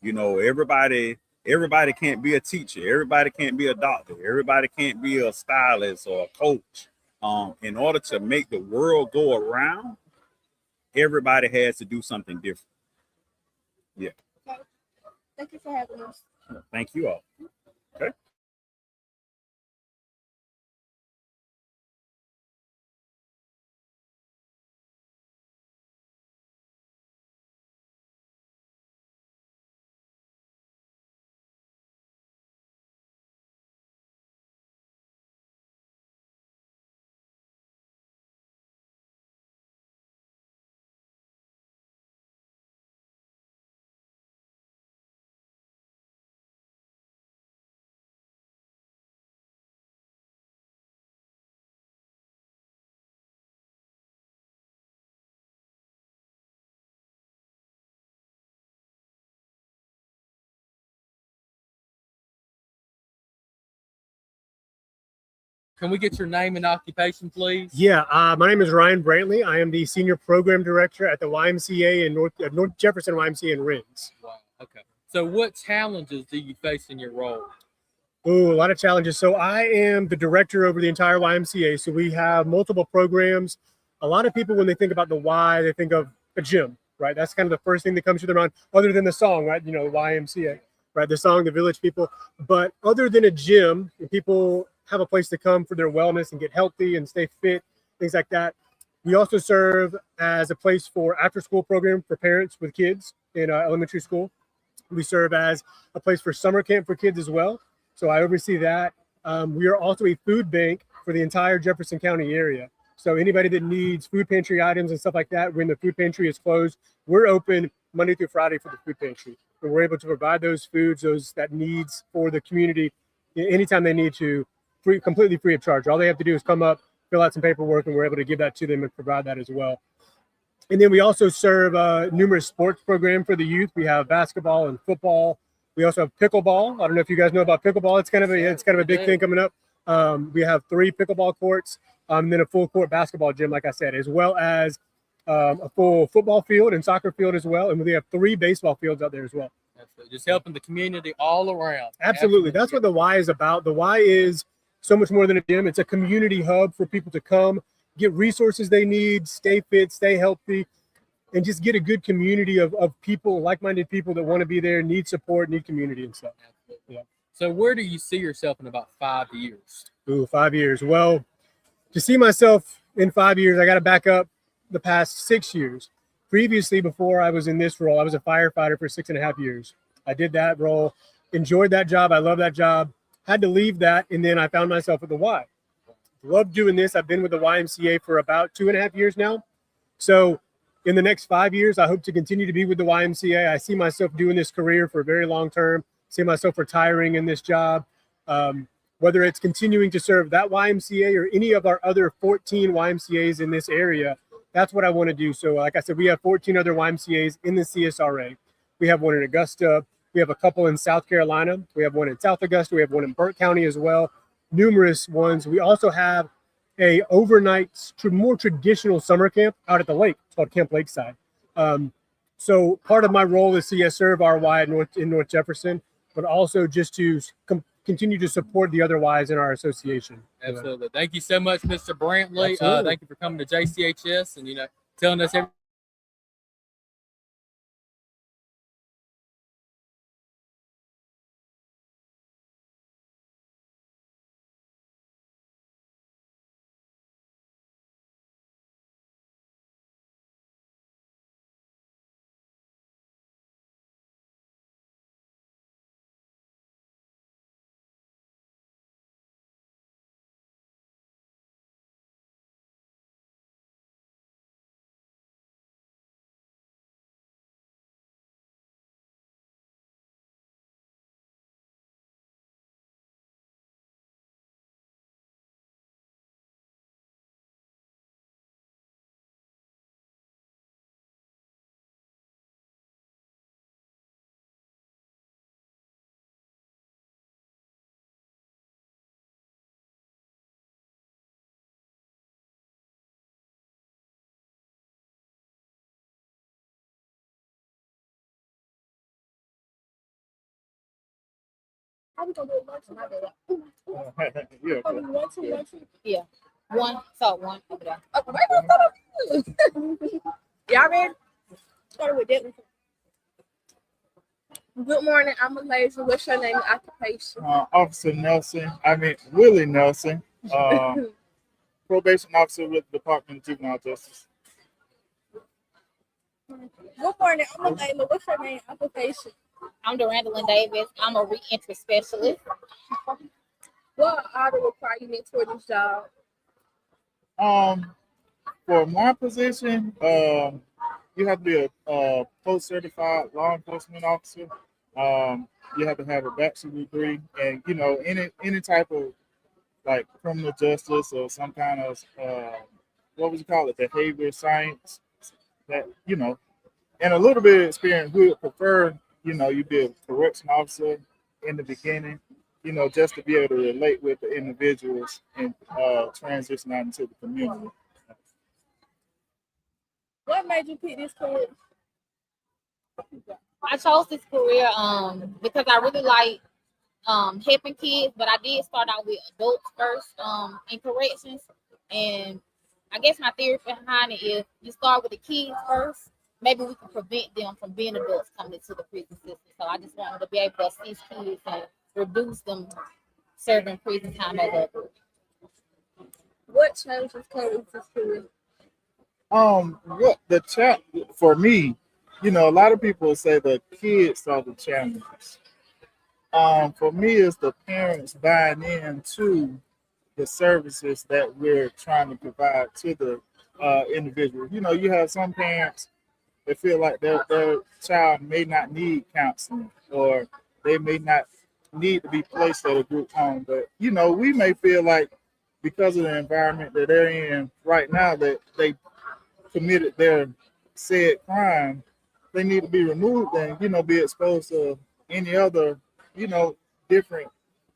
Everybody can't be a teacher. Everybody can't be a doctor. Everybody can't be a stylist or a coach. In order to make the world go around, everybody has to do something different. Yeah. Okay. Thank you for having us. Thank you all. Okay. Can we get your name and occupation, please? Yeah, my name is Ryan Brantley. I am the Senior Program Director at the YMCA in North Jefferson YMCA in Rennes. Wow. Okay. So what challenges do you face in your role? Ooh, a lot of challenges. So I am the director over the entire YMCA. So we have multiple programs. A lot of people, when they think about the Y, they think of a gym, right? That's kind of the first thing that comes to their mind, other than the song, right? You know, YMCA, right? The song, the Village People. But other than a gym, people have a place to come for their wellness and get healthy and stay fit, things like that. We also serve as a place for after-school program for parents with kids in elementary school. We serve as a place for summer camp for kids as well. So I oversee that. We are also a food bank for the entire Jefferson County area. So anybody that needs food pantry items and stuff like that, when the food pantry is closed, we're open Monday through Friday for the food pantry. And we're able to provide those foods, that needs for the community anytime they need to, completely free of charge. All they have to do is come up, fill out some paperwork, and we're able to give that to them and provide that as well. And then we also serve numerous sports programs for the youth. We have basketball and football. We also have pickleball. I don't know if you guys know about pickleball. It's kind of a big thing coming up. We have 3 pickleball courts, and then a full court basketball gym, like I said, as well as a full football field and soccer field as well. And we have 3 baseball fields out there as well. Absolutely. Just helping the community all around. Absolutely. That's what the Y is about. The Y is so much more than a gym. It's a community hub for people to come, get resources they need, stay fit, stay healthy, and just get a good community of people, like-minded people that want to be there, need support, need community and stuff. Yeah. So where do you see yourself in about 5 years? Ooh, 5 years. Well, to see myself in 5 years, I got to back up the past 6 years. Previously, before I was in this role, I was a firefighter for 6.5 years. I did that role, enjoyed that job. I love that job. Had to leave that, and then I found myself at the Y. Love doing this. I've been with the YMCA for about 2.5 years now. So in the next 5 years, I hope to continue to be with the YMCA. I see myself doing this career for a very long term. See myself retiring in this job. Whether it's continuing to serve that YMCA or any of our other 14 YMCAs in this area, that's what I want to do. So like I said, we have 14 other YMCAs in the CSRA. We have one in Augusta. We have a couple in South Carolina. We have one in South Augusta. We have one in Burke County as well. Numerous ones. We also have a overnight, more traditional summer camp out at the lake. It's called Camp Lakeside. So part of my role is to serve our Y in North Jefferson, but also just to continue to support the other Ys in our association. Absolutely. Thank you so much, Mr. Brantley. Absolutely. Thank you for coming to JCHS and telling us everything. Yeah. One. So one over there. Y'all ready? Started with that one. Good morning. I'm Malaysia. What's your name and occupation? Officer Nelson, Willie Nelson, probation officer with the Department of Juvenile Justice. Good morning. I'm Layla. What's your name and occupation? I'm Durandalyn Davis. I'm a reentry specialist. What are the requirements for this job? For my position, you have to be a post-certified law enforcement officer. You have to have a bachelor's degree, and any type of like criminal justice or some kind of what would you call it, behavior science, that and a little bit of experience. We would prefer you be a correction officer in the beginning, just to be able to relate with the individuals and transition out into the community. What made you pick this career? I chose this career because I really like helping kids, but I did start out with adults first in corrections. And I guess my theory behind it is you start with the kids first. Maybe we can prevent them from being adults coming into the prison system. So I just wanted to be able to assist kids and reduce them serving prison time as adults. What challenges come with this career? What the chat for me, a lot of people say the kids are the challenges. For me, it's the parents buying into the services that we're trying to provide to the individual. You have some parents that feel like their child may not need counseling, or they may not need to be placed at a group home. But we may feel like because of the environment that they're in right now, that they committed their said crime, they need to be removed and be exposed to any other different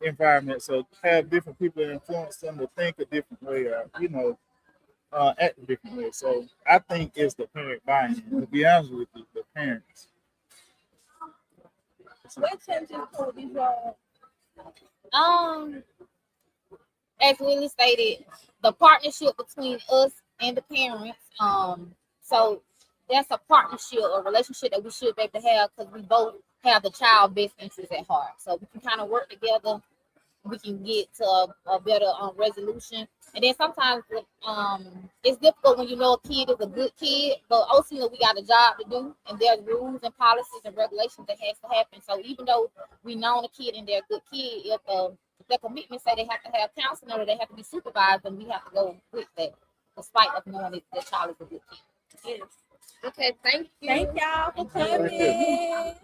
environment. So have different people influence them to think a different way, or act a different way. So I think it's the parent buying. To be honest with you, the parents. What challenges come with this job? As Willie stated, the partnership between us and the parents. So that's a partnership or relationship that we should be able to have because we both have the child best interests at heart. So we can kind of work together. We can get to a better resolution. And then sometimes it's difficult when a kid is a good kid, but ultimately we got a job to do, and there's rules and policies and regulations that has to happen. So even though we know a kid and they're a good kid, if their commitment say they have to have counseling or they have to be supervised, then we have to go with that, despite of knowing that their child is a good kid. Yes. Okay, thank you. Thank y'all for coming.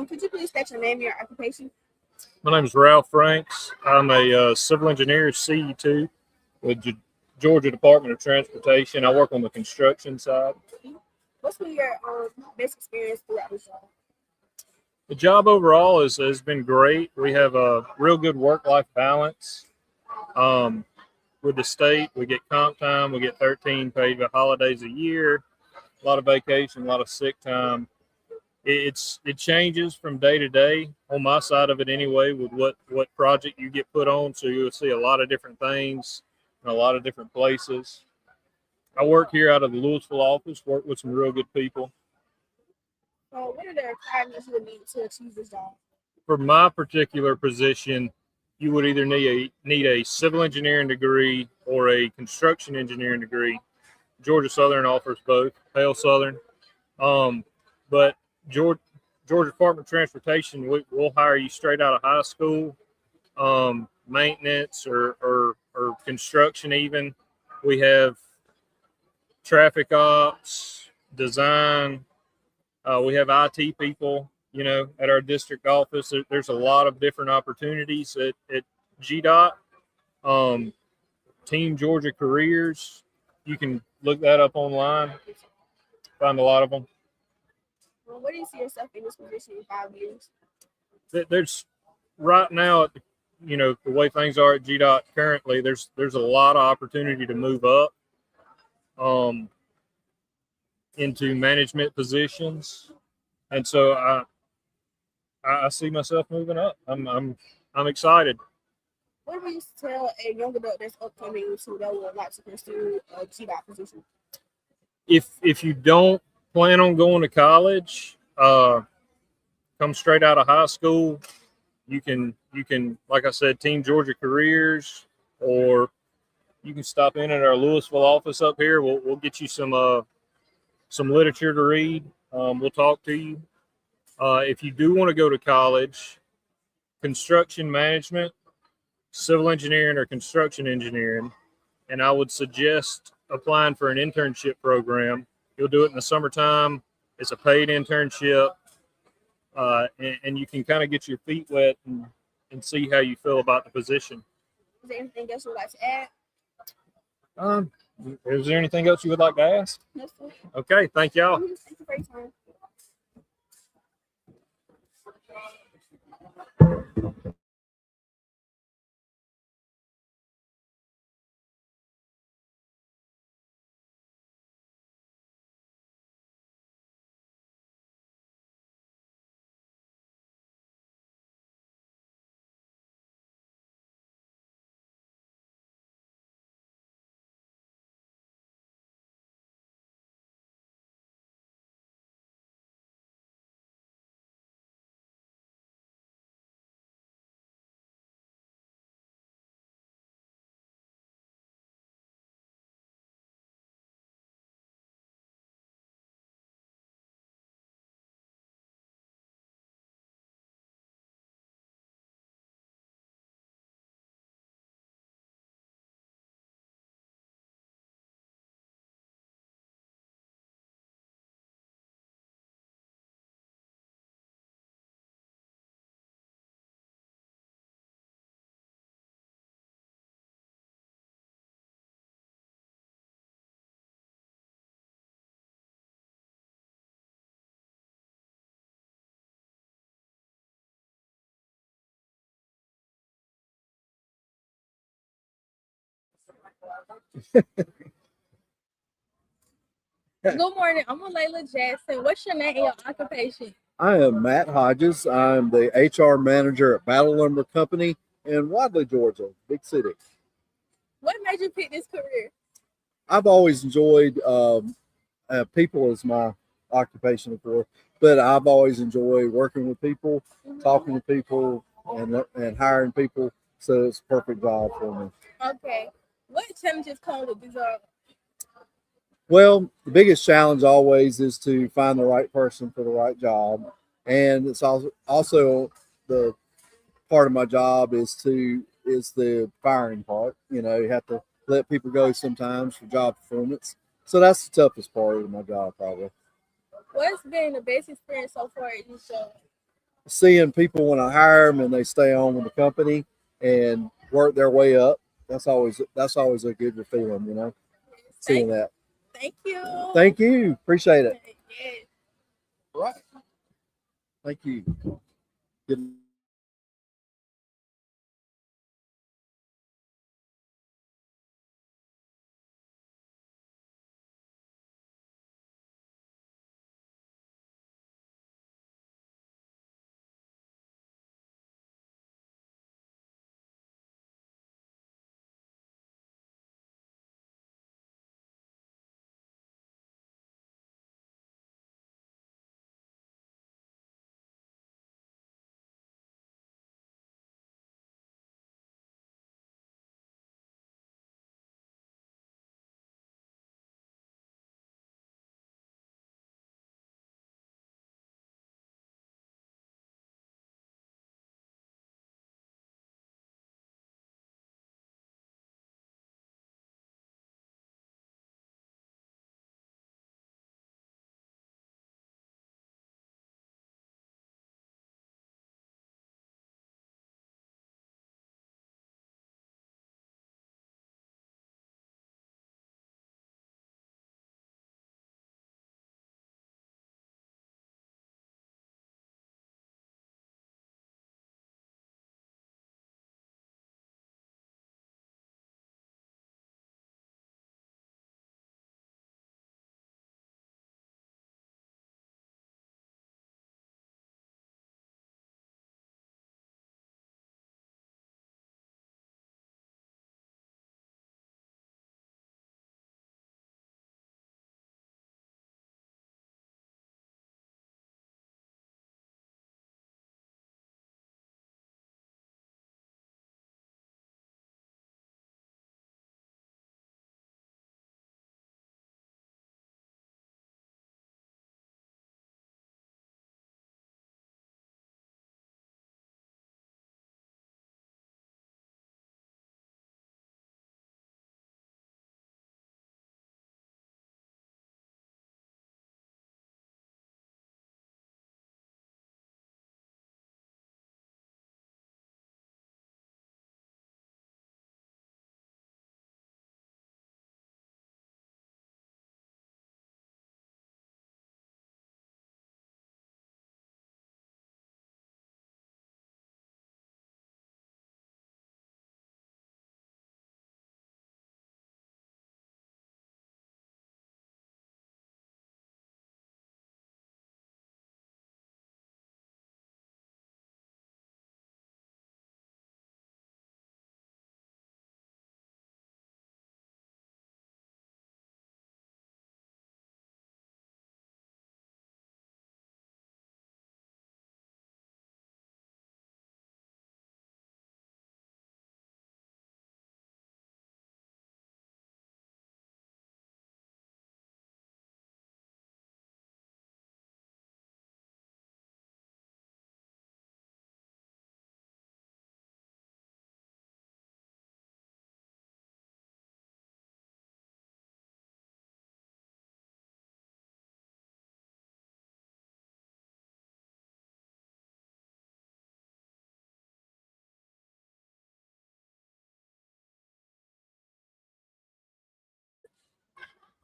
Could you please state your name and your occupation? My name is Ralph Franks. I'm a civil engineer, CE2, with Georgia Department of Transportation. I work on the construction side. What's been your best experience throughout this job? The job overall has been great. We have a real good work-life balance. With the state, we get comp time, we get 13 paid holidays a year, a lot of vacation, a lot of sick time. It changes from day to day on my side of it anyway, with what project you get put on. So you'll see a lot of different things in a lot of different places. I work here out of the Louisville office, work with some real good people. What are the requirements you would need to achieve this job? For my particular position, you would either need a civil engineering degree or a construction engineering degree. Georgia Southern offers both, Hale Southern. But Georgia Department of Transportation, we'll hire you straight out of high school, maintenance or construction even. We have traffic ops, design. We have IT people, at our district office. There's a lot of different opportunities at GDOT. Team Georgia Careers, you can look that up online, find a lot of them. Where do you see yourself in this position in 5 years? There's right now, the way things are at GDOT currently, there's a lot of opportunity to move up into management positions, and so I see myself moving up. I'm excited. What would you tell a young adult that's upcoming so that would like to pursue a GDOT position? If you don't plan on going to college, come straight out of high school, you can, like I said, Team Georgia Careers, or you can stop in at our Louisville office up here. We'll get you some literature to read. We'll talk to you. If you do want to go to college, construction management, civil engineering, or construction engineering, and I would suggest applying for an internship program. You'll do it in the summertime. It's a paid internship, and you can kind of get your feet wet and see how you feel about the position. Is there anything else you would like to add? Is there anything else you would like to ask? No, sir. Okay, thank y'all. Thank you for your time. Good morning. I'm Layla Jackson. What's your name and your occupation? I am Matt Hodges. I'm the HR manager at Battle Lumber Company in Wadley, Georgia, big city. What made you pick this career? I've always enjoyed people as my occupation before, but I've always enjoyed working with people, talking to people, and hiring people. So it's a perfect job for me. Okay. What challenges come with this job? Well, the biggest challenge always is to find the right person for the right job. And it's also the part of my job is the firing part. You have to let people go sometimes for job performance. So that's the toughest part of my job, probably. What's been the best experience so far at this job? seeing people when I hire them and they stay on with the company and work their way up. That's always a good feeling, you know, seeing that. Thank you. Thank you. Appreciate it. Yes. All right. Thank you. Good.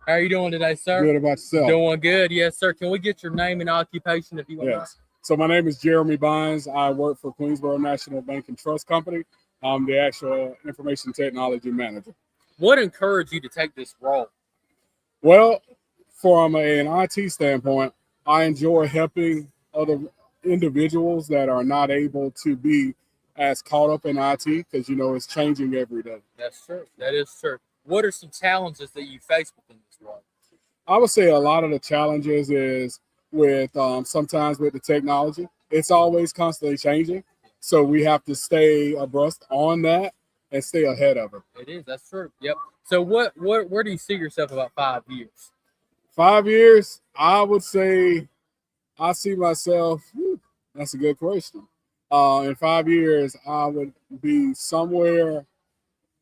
How are you doing today, sir? Good about yourself. Doing good, yes, sir. Can we get your name and occupation if you want? Yes. So my name is Jeremy Bynes. I work for Queensboro National Bank and Trust Company. I'm the actual information technology manager. What encouraged you to take this role? Well, from an IT standpoint, I enjoy helping other individuals that are not able to be as caught up in IT because, you know, it's changing every day. That's true. That is true. What are some challenges that you face within this role? I would say a lot of the challenges is with sometimes with the technology. It's always constantly changing. So we have to stay abreast on that and stay ahead of it. It is. That's true. Yep. So where do you see yourself about 5 years? 5 years, I would say I see myself, that's a good question. In 5 years, I would be somewhere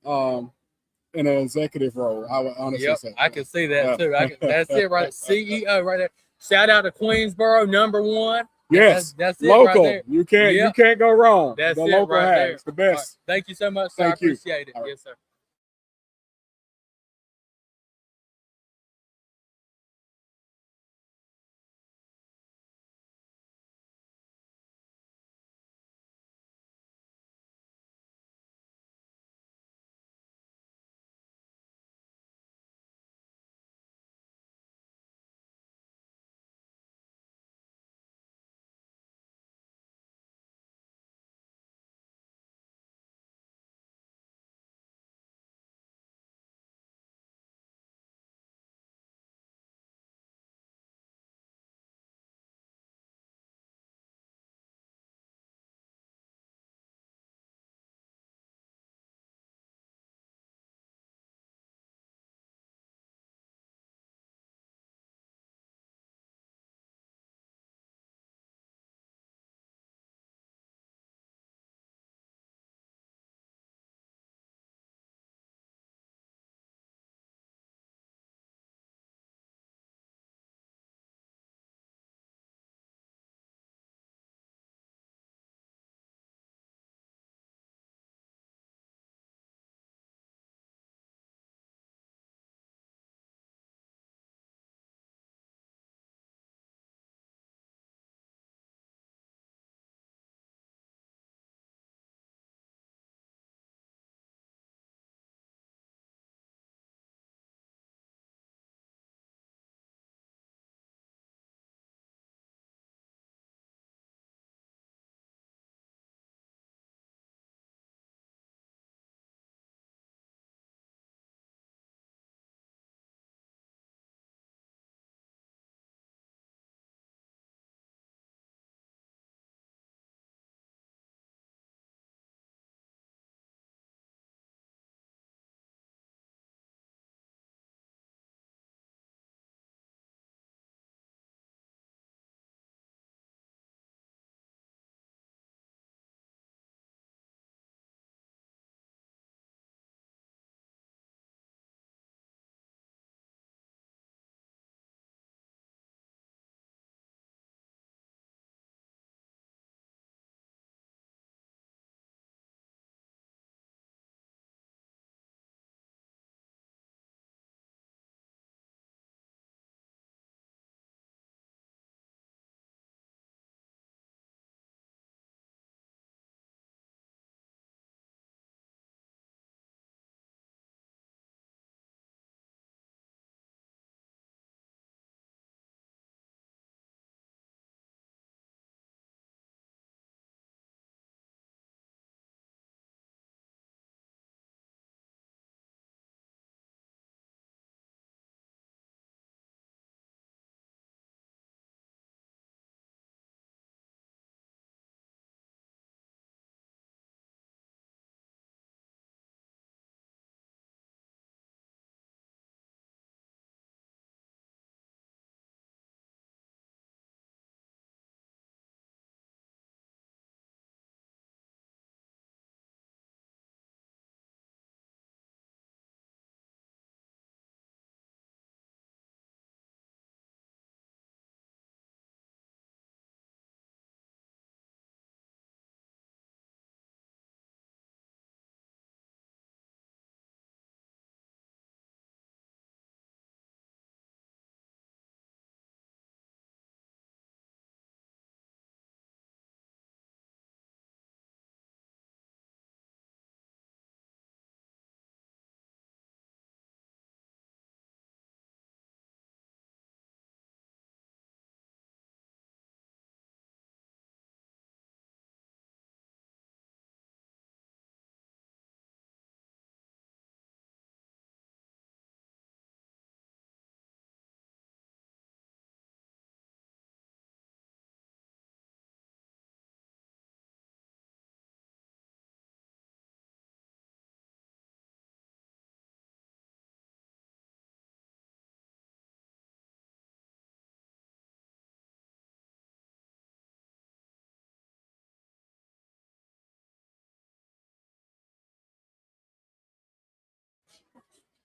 in an executive role. I would honestly Yep, say. I can see that Yeah. too. That's it, right? CEO, right there. Shout out to Queensboro, #1. Yes, That's it right local. there. You can't Yep. go wrong. That's the it local right there. hags, the All right. best. Thank you so much, sir. I Thank you. appreciate it. All right. Yes, sir.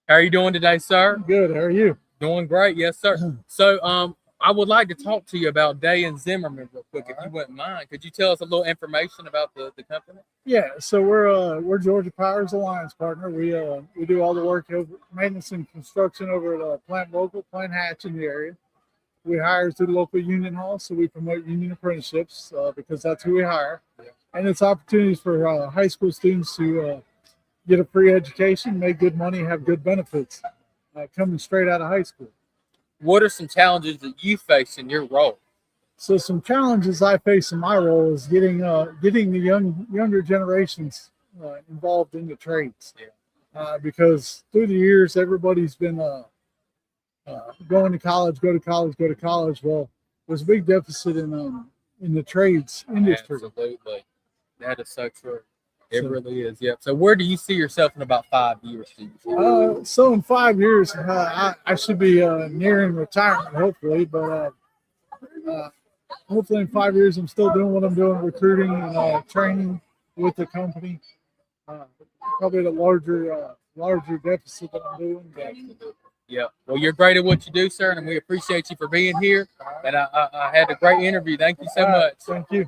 How are you doing today, sir? Good. How are you? Doing great, yes, sir. So, I would like to talk to you about Day and Zimmerman real quick, if you wouldn't mind. Could you tell us a little information about the company? Yeah, so we're Georgia Power's alliance partner. We do all the work of maintenance and construction over at Plant Local, Plant Hatch in the area. We hire through the local union hall, so we promote union apprenticeships because that's who we hire. And it's opportunities for high school students to get a free education, make good money, have good benefits coming straight out of high school. What are some challenges that you face in your role? So some challenges I face in my role is getting the younger generations involved in the trades, because through the years everybody's been going to college, go to college, go to college. Well, there's a big deficit in the trades industry. Absolutely, that is so true. It really is. Yep. So where do you see yourself in about 5 years? So in 5 years, I should be nearing retirement, hopefully. But hopefully in 5 years, I'm still doing what I'm doing, recruiting and training with the company. Probably the larger deficit that I'm doing. Yeah. Well, you're great at what you do, sir, and we appreciate you for being here. And I had a great interview. Thank you so much. Thank you.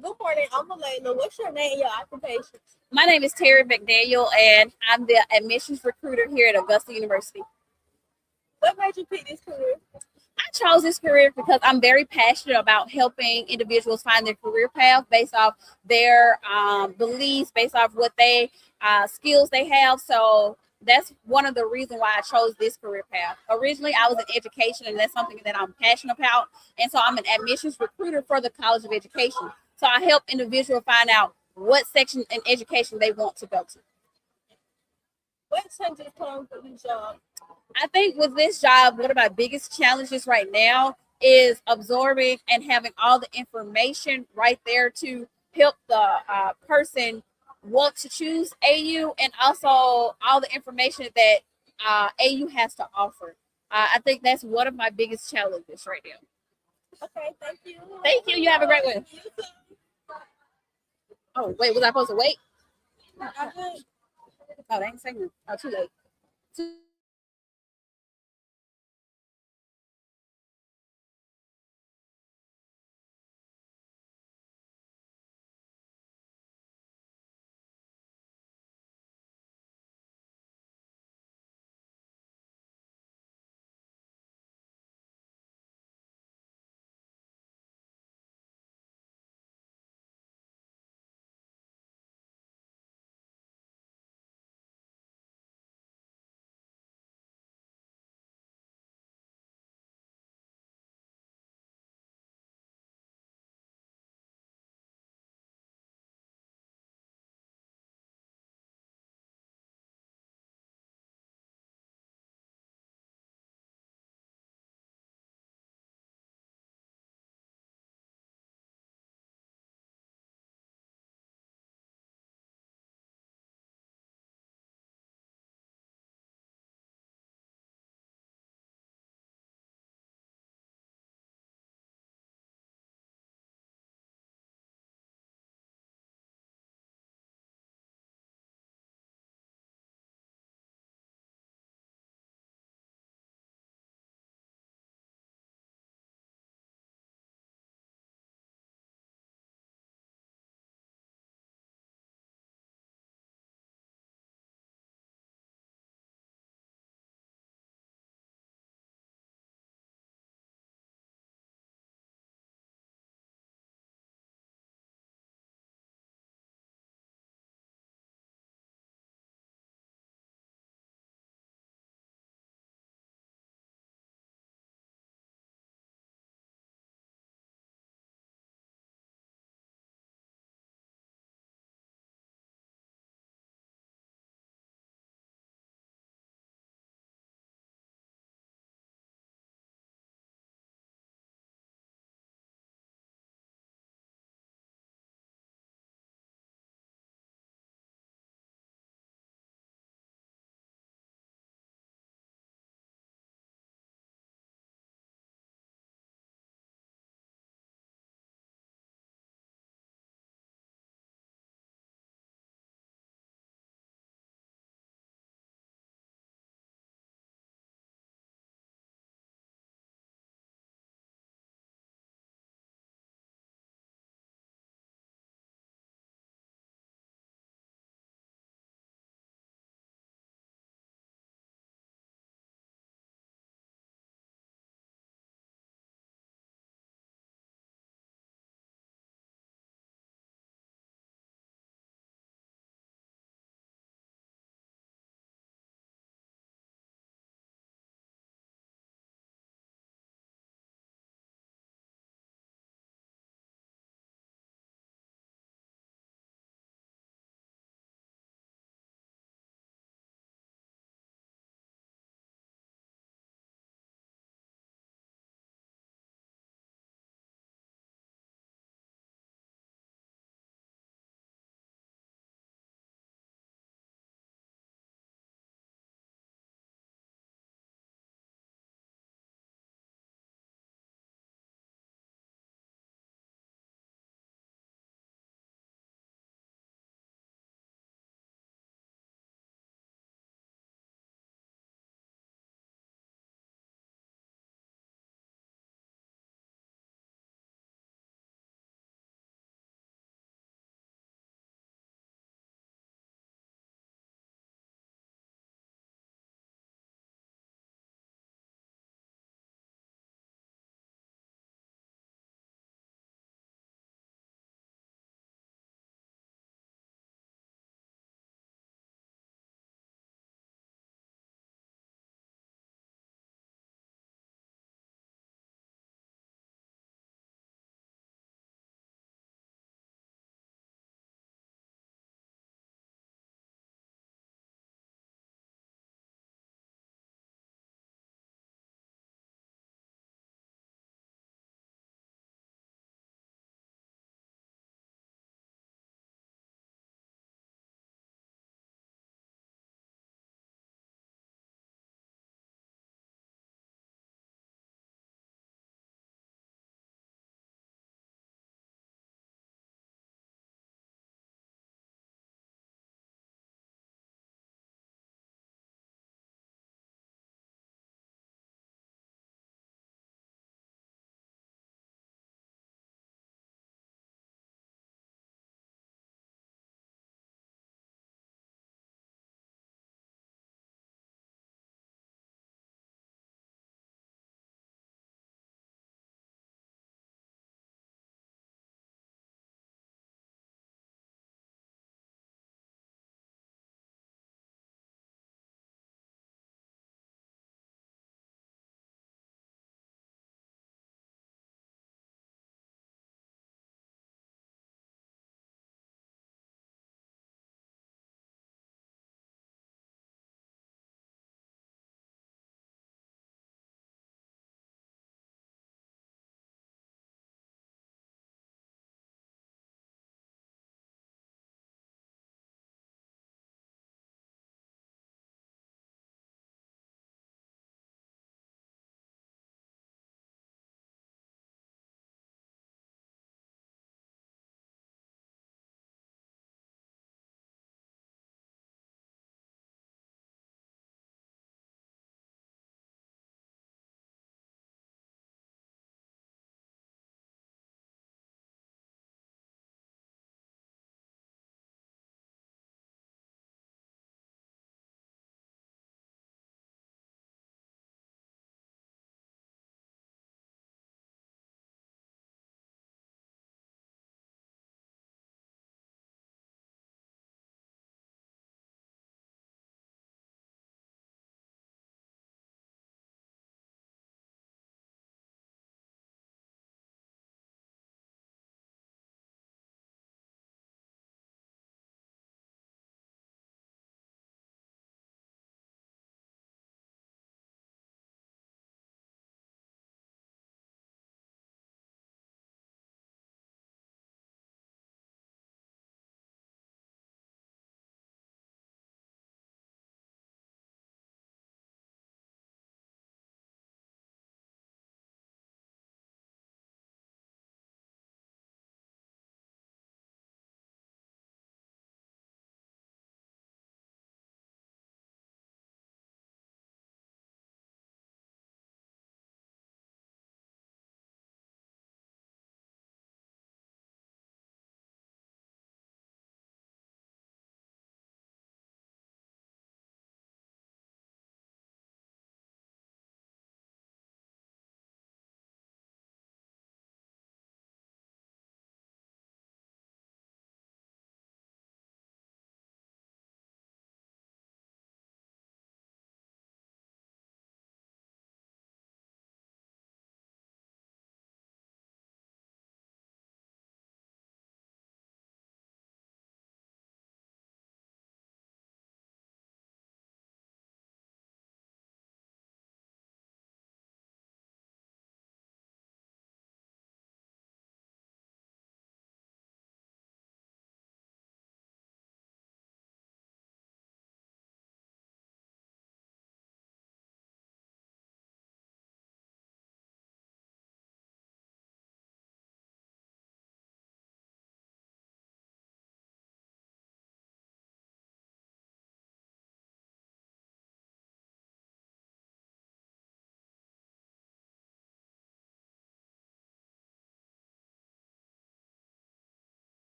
Good morning. I'm Elena. What's your name and your occupation? My name is Terry McDaniel, and I'm the admissions recruiter here at Augusta University. What made you pick this career? I chose this career because I'm very passionate about helping individuals find their career path based off their beliefs, based off what they skills they have. So that's one of the reasons why I chose this career path. Originally, I was in education, and that's something that I'm passionate about. And so I'm an admissions recruiter for the College of Education. So I help individuals find out what section in education they want to go to. What changes come for this job? I think with this job, one of my biggest challenges right now is absorbing and having all the information right there to help the person want to choose AU, and also all the information that AU has to offer. I think that's one of my biggest challenges right now. Okay, thank you. Thank you. You have a great one. Oh, wait, was I supposed to wait? Oh, they ain't saying it. Oh, too late.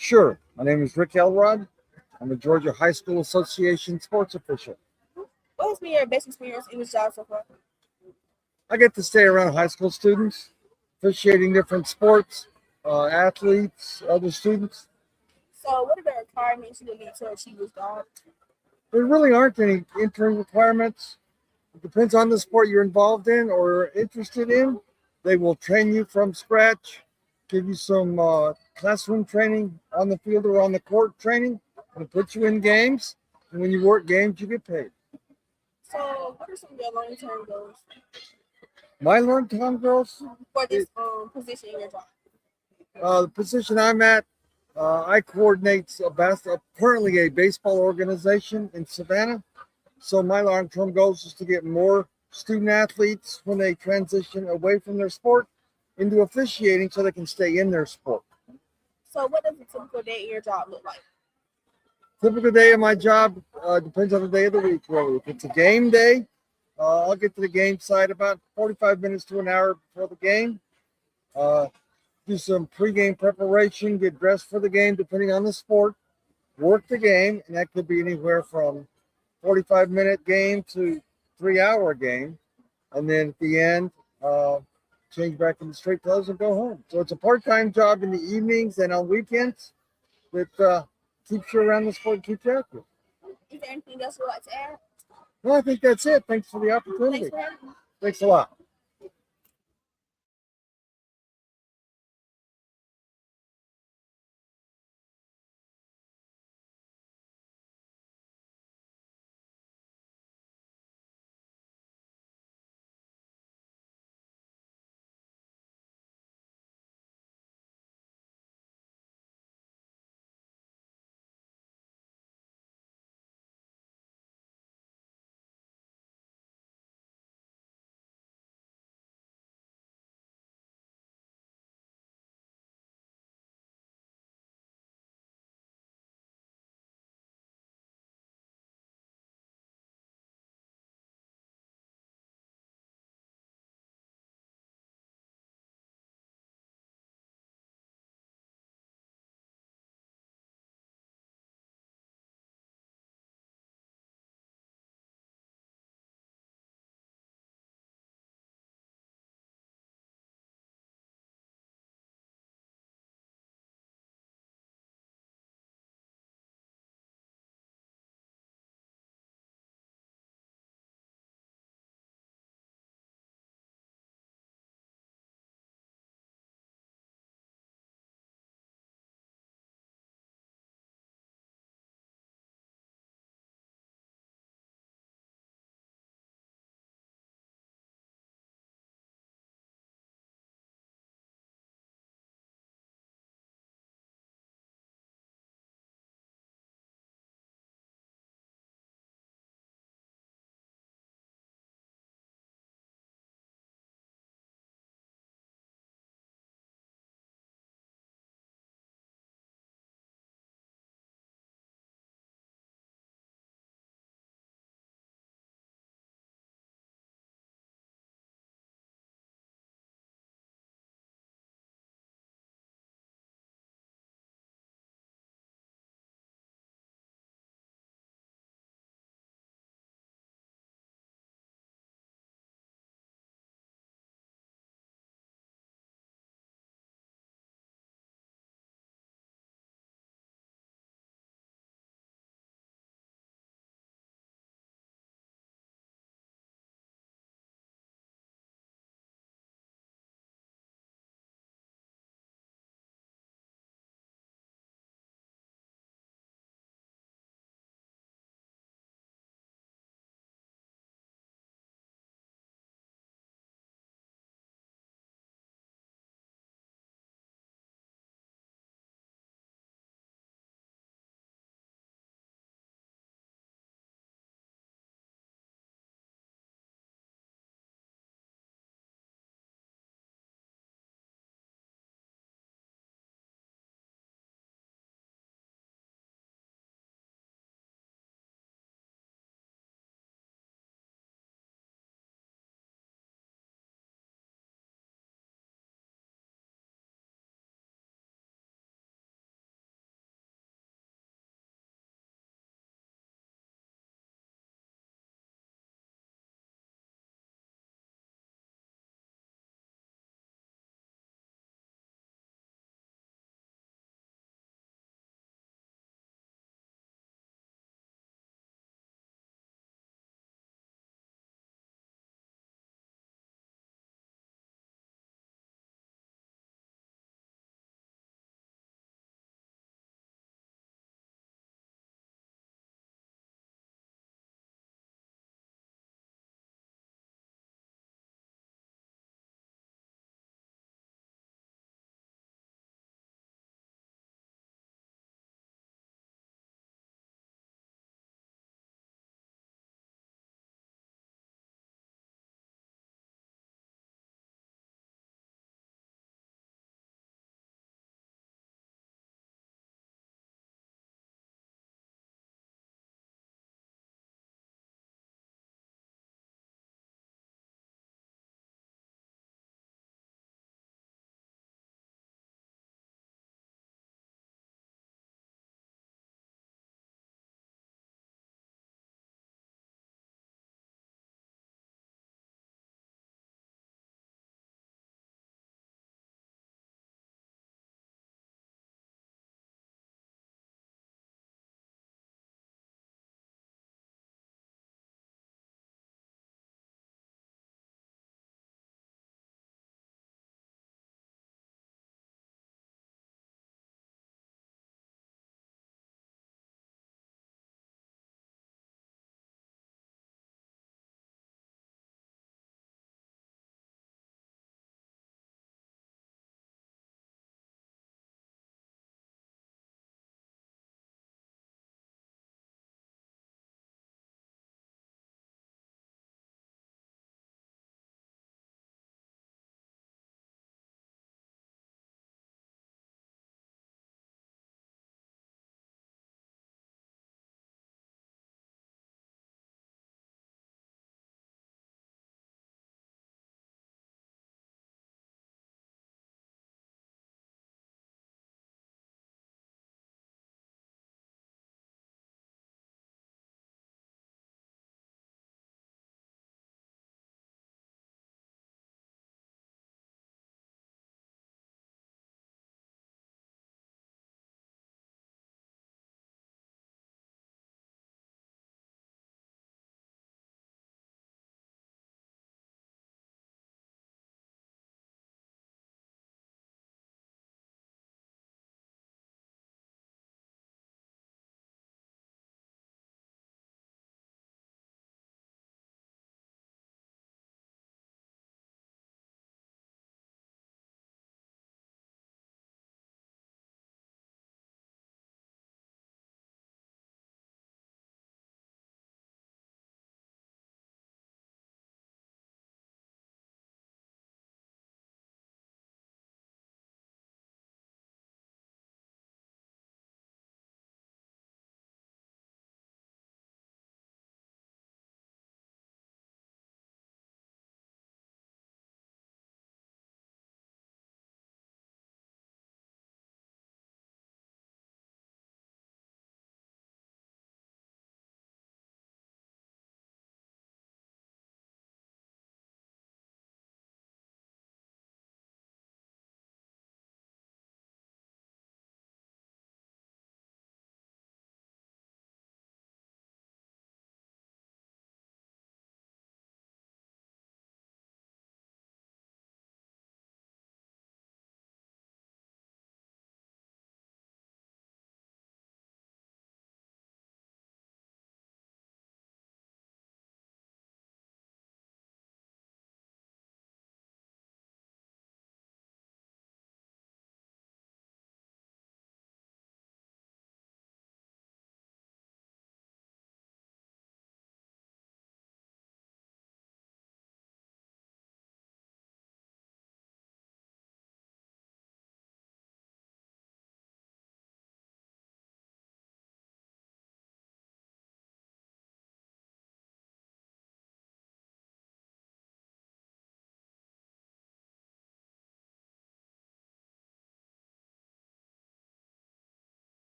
Sure. My name is Rick Elrod. I'm a Georgia High School Association sports official. What has been your best experience in this job so far? I get to stay around high school students, officiating different sports, athletes, other students. So, what are the requirements you would need to achieve this job? There really aren't any entry requirements. It depends on the sport you're involved in or interested in. They will train you from scratch, give you some classroom training on the field or on the court training, and put you in games. And when you work games, you get paid. So, what are some of your long-term goals My long-term goals, for this position in your job? the position I'm at, I coordinate currently a baseball organization in Savannah. So my long-term goals is to get more student athletes when they transition away from their sport into officiating so they can stay in their sport. So, what does a typical day in your job look like? Typical day of my job depends on the day of the week, really. If it's a game day, I'll get to the game site about 45 minutes to an hour before the game. Do some pregame preparation, get dressed for the game, depending on the sport. Work the game, and that could be anywhere from 45-minute game to 3-hour game. And then at the end, change back into straight clothes and go home. So it's a part-time job in the evenings and on weekends that keeps you around the sport and keeps you active. Is there anything else you'd like to add? No, I think that's it. Thanks for the opportunity. Thanks for having me. Thanks a lot.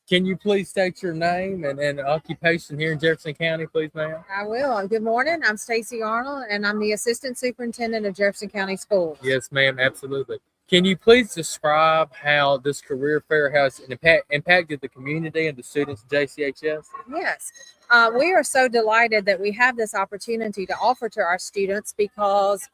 Can you please state your name and occupation here in Jefferson County, please, ma'am? I will. Good morning. I'm Stacy Arnold, and I'm the Assistant Superintendent of Jefferson County Schools. Yes, ma'am, absolutely. Can you please describe how this career fair has impacted the community and the students at JCHS? Yes. We are so delighted that we have this opportunity to offer to our students because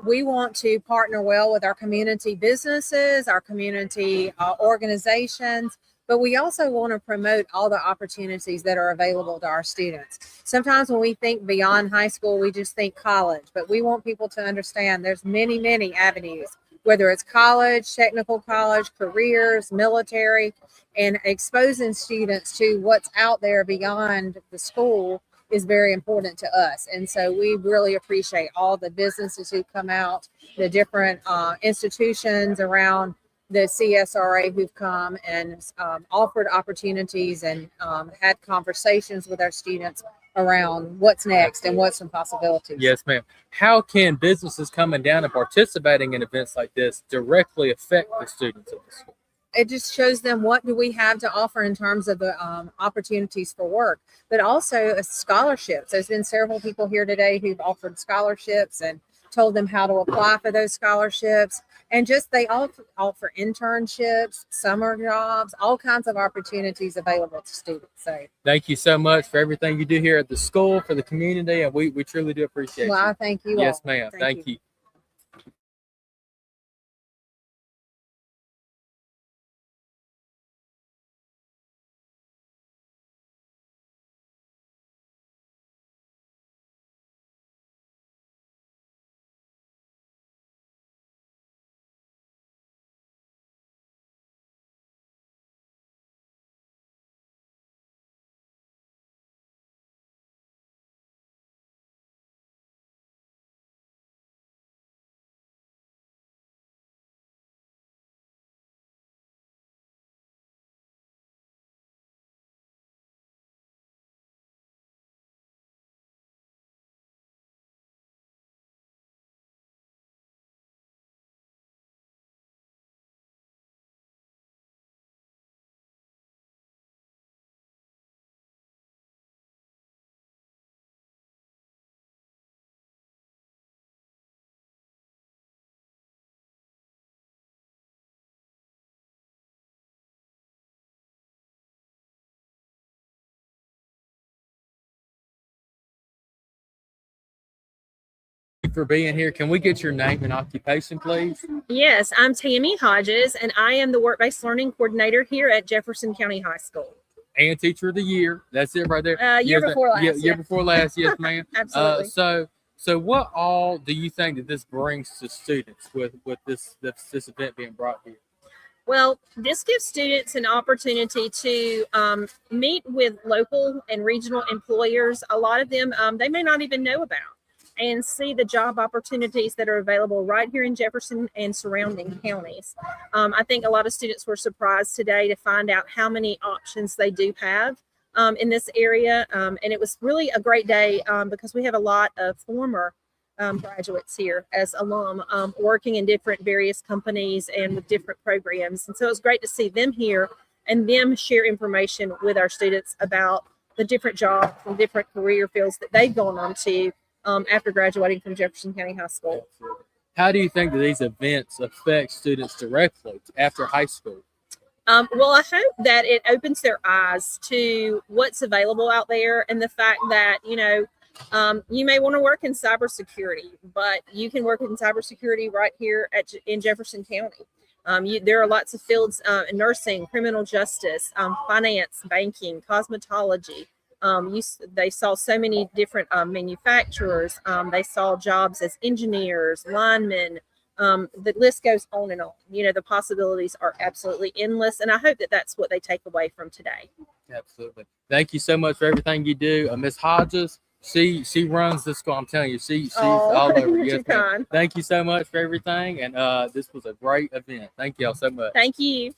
we want to partner well with our community businesses, our community organizations, but we also want to promote all the opportunities that are available to our students. Sometimes when we think beyond high school, we just think college, but we want people to understand there's many, many avenues, whether it's college, technical college, careers, military, and exposing students to what's out there beyond the school is very important to us. And so we really appreciate all the businesses who come out, the different institutions around the CSRA who've come and offered opportunities and had conversations with our students around what's next and what's some possibilities. Yes, ma'am. How can businesses coming down and participating in events like this directly affect the students of the school? It just shows them what do we have to offer in terms of the opportunities for work, but also scholarships. There's been several people here today who've offered scholarships and told them how to apply for those scholarships. And just they offer internships, summer jobs, all kinds of opportunities available to students. So Thank you so much for everything you do here at the school, for the community, and we truly do appreciate well, you. I thank you Yes, all. ma'am. Thank you. For being here. Can we get your name and occupation, please? Yes, I'm Tammy Hodges, and I am the Work-Based Learning Coordinator here at Jefferson County High School. And Teacher of the Year. That's it right there. Year Yes, before last, Year yeah. before last. Yes, ma'am. Absolutely. So what all do you think that this brings to students with this event being brought here? Well, this gives students an opportunity to meet with local and regional employers. A lot of them they may not even know about, and see the job opportunities that are available right here in Jefferson and surrounding counties. I think a lot of students were surprised today to find out how many options they do have in this area. And it was really a great day because we have a lot of former graduates here as alum working in different various companies and with different programs. And so it was great to see them here and them share information with our students about the different jobs and different career fields that they've gone on to after graduating from Jefferson County High School. How do you think that these events affect students directly after high school? Well, I hope that it opens their eyes to what's available out there and the fact that, you know, you may want to work in cybersecurity, but you can work in cybersecurity right here in Jefferson County. There are lots of fields in nursing, criminal justice, finance, banking, cosmetology. They saw so many different manufacturers. They saw jobs as engineers, linemen. The list goes on and on. You know, the possibilities are absolutely endless, and I hope that that's what they take away from today. Absolutely. Thank you so much for everything you do. Miss Hodges, she runs this school. I'm telling you, she's all over. Yes, ma'am. Thank you so much for everything, and this was a great event. Thank y'all so much. Thank you.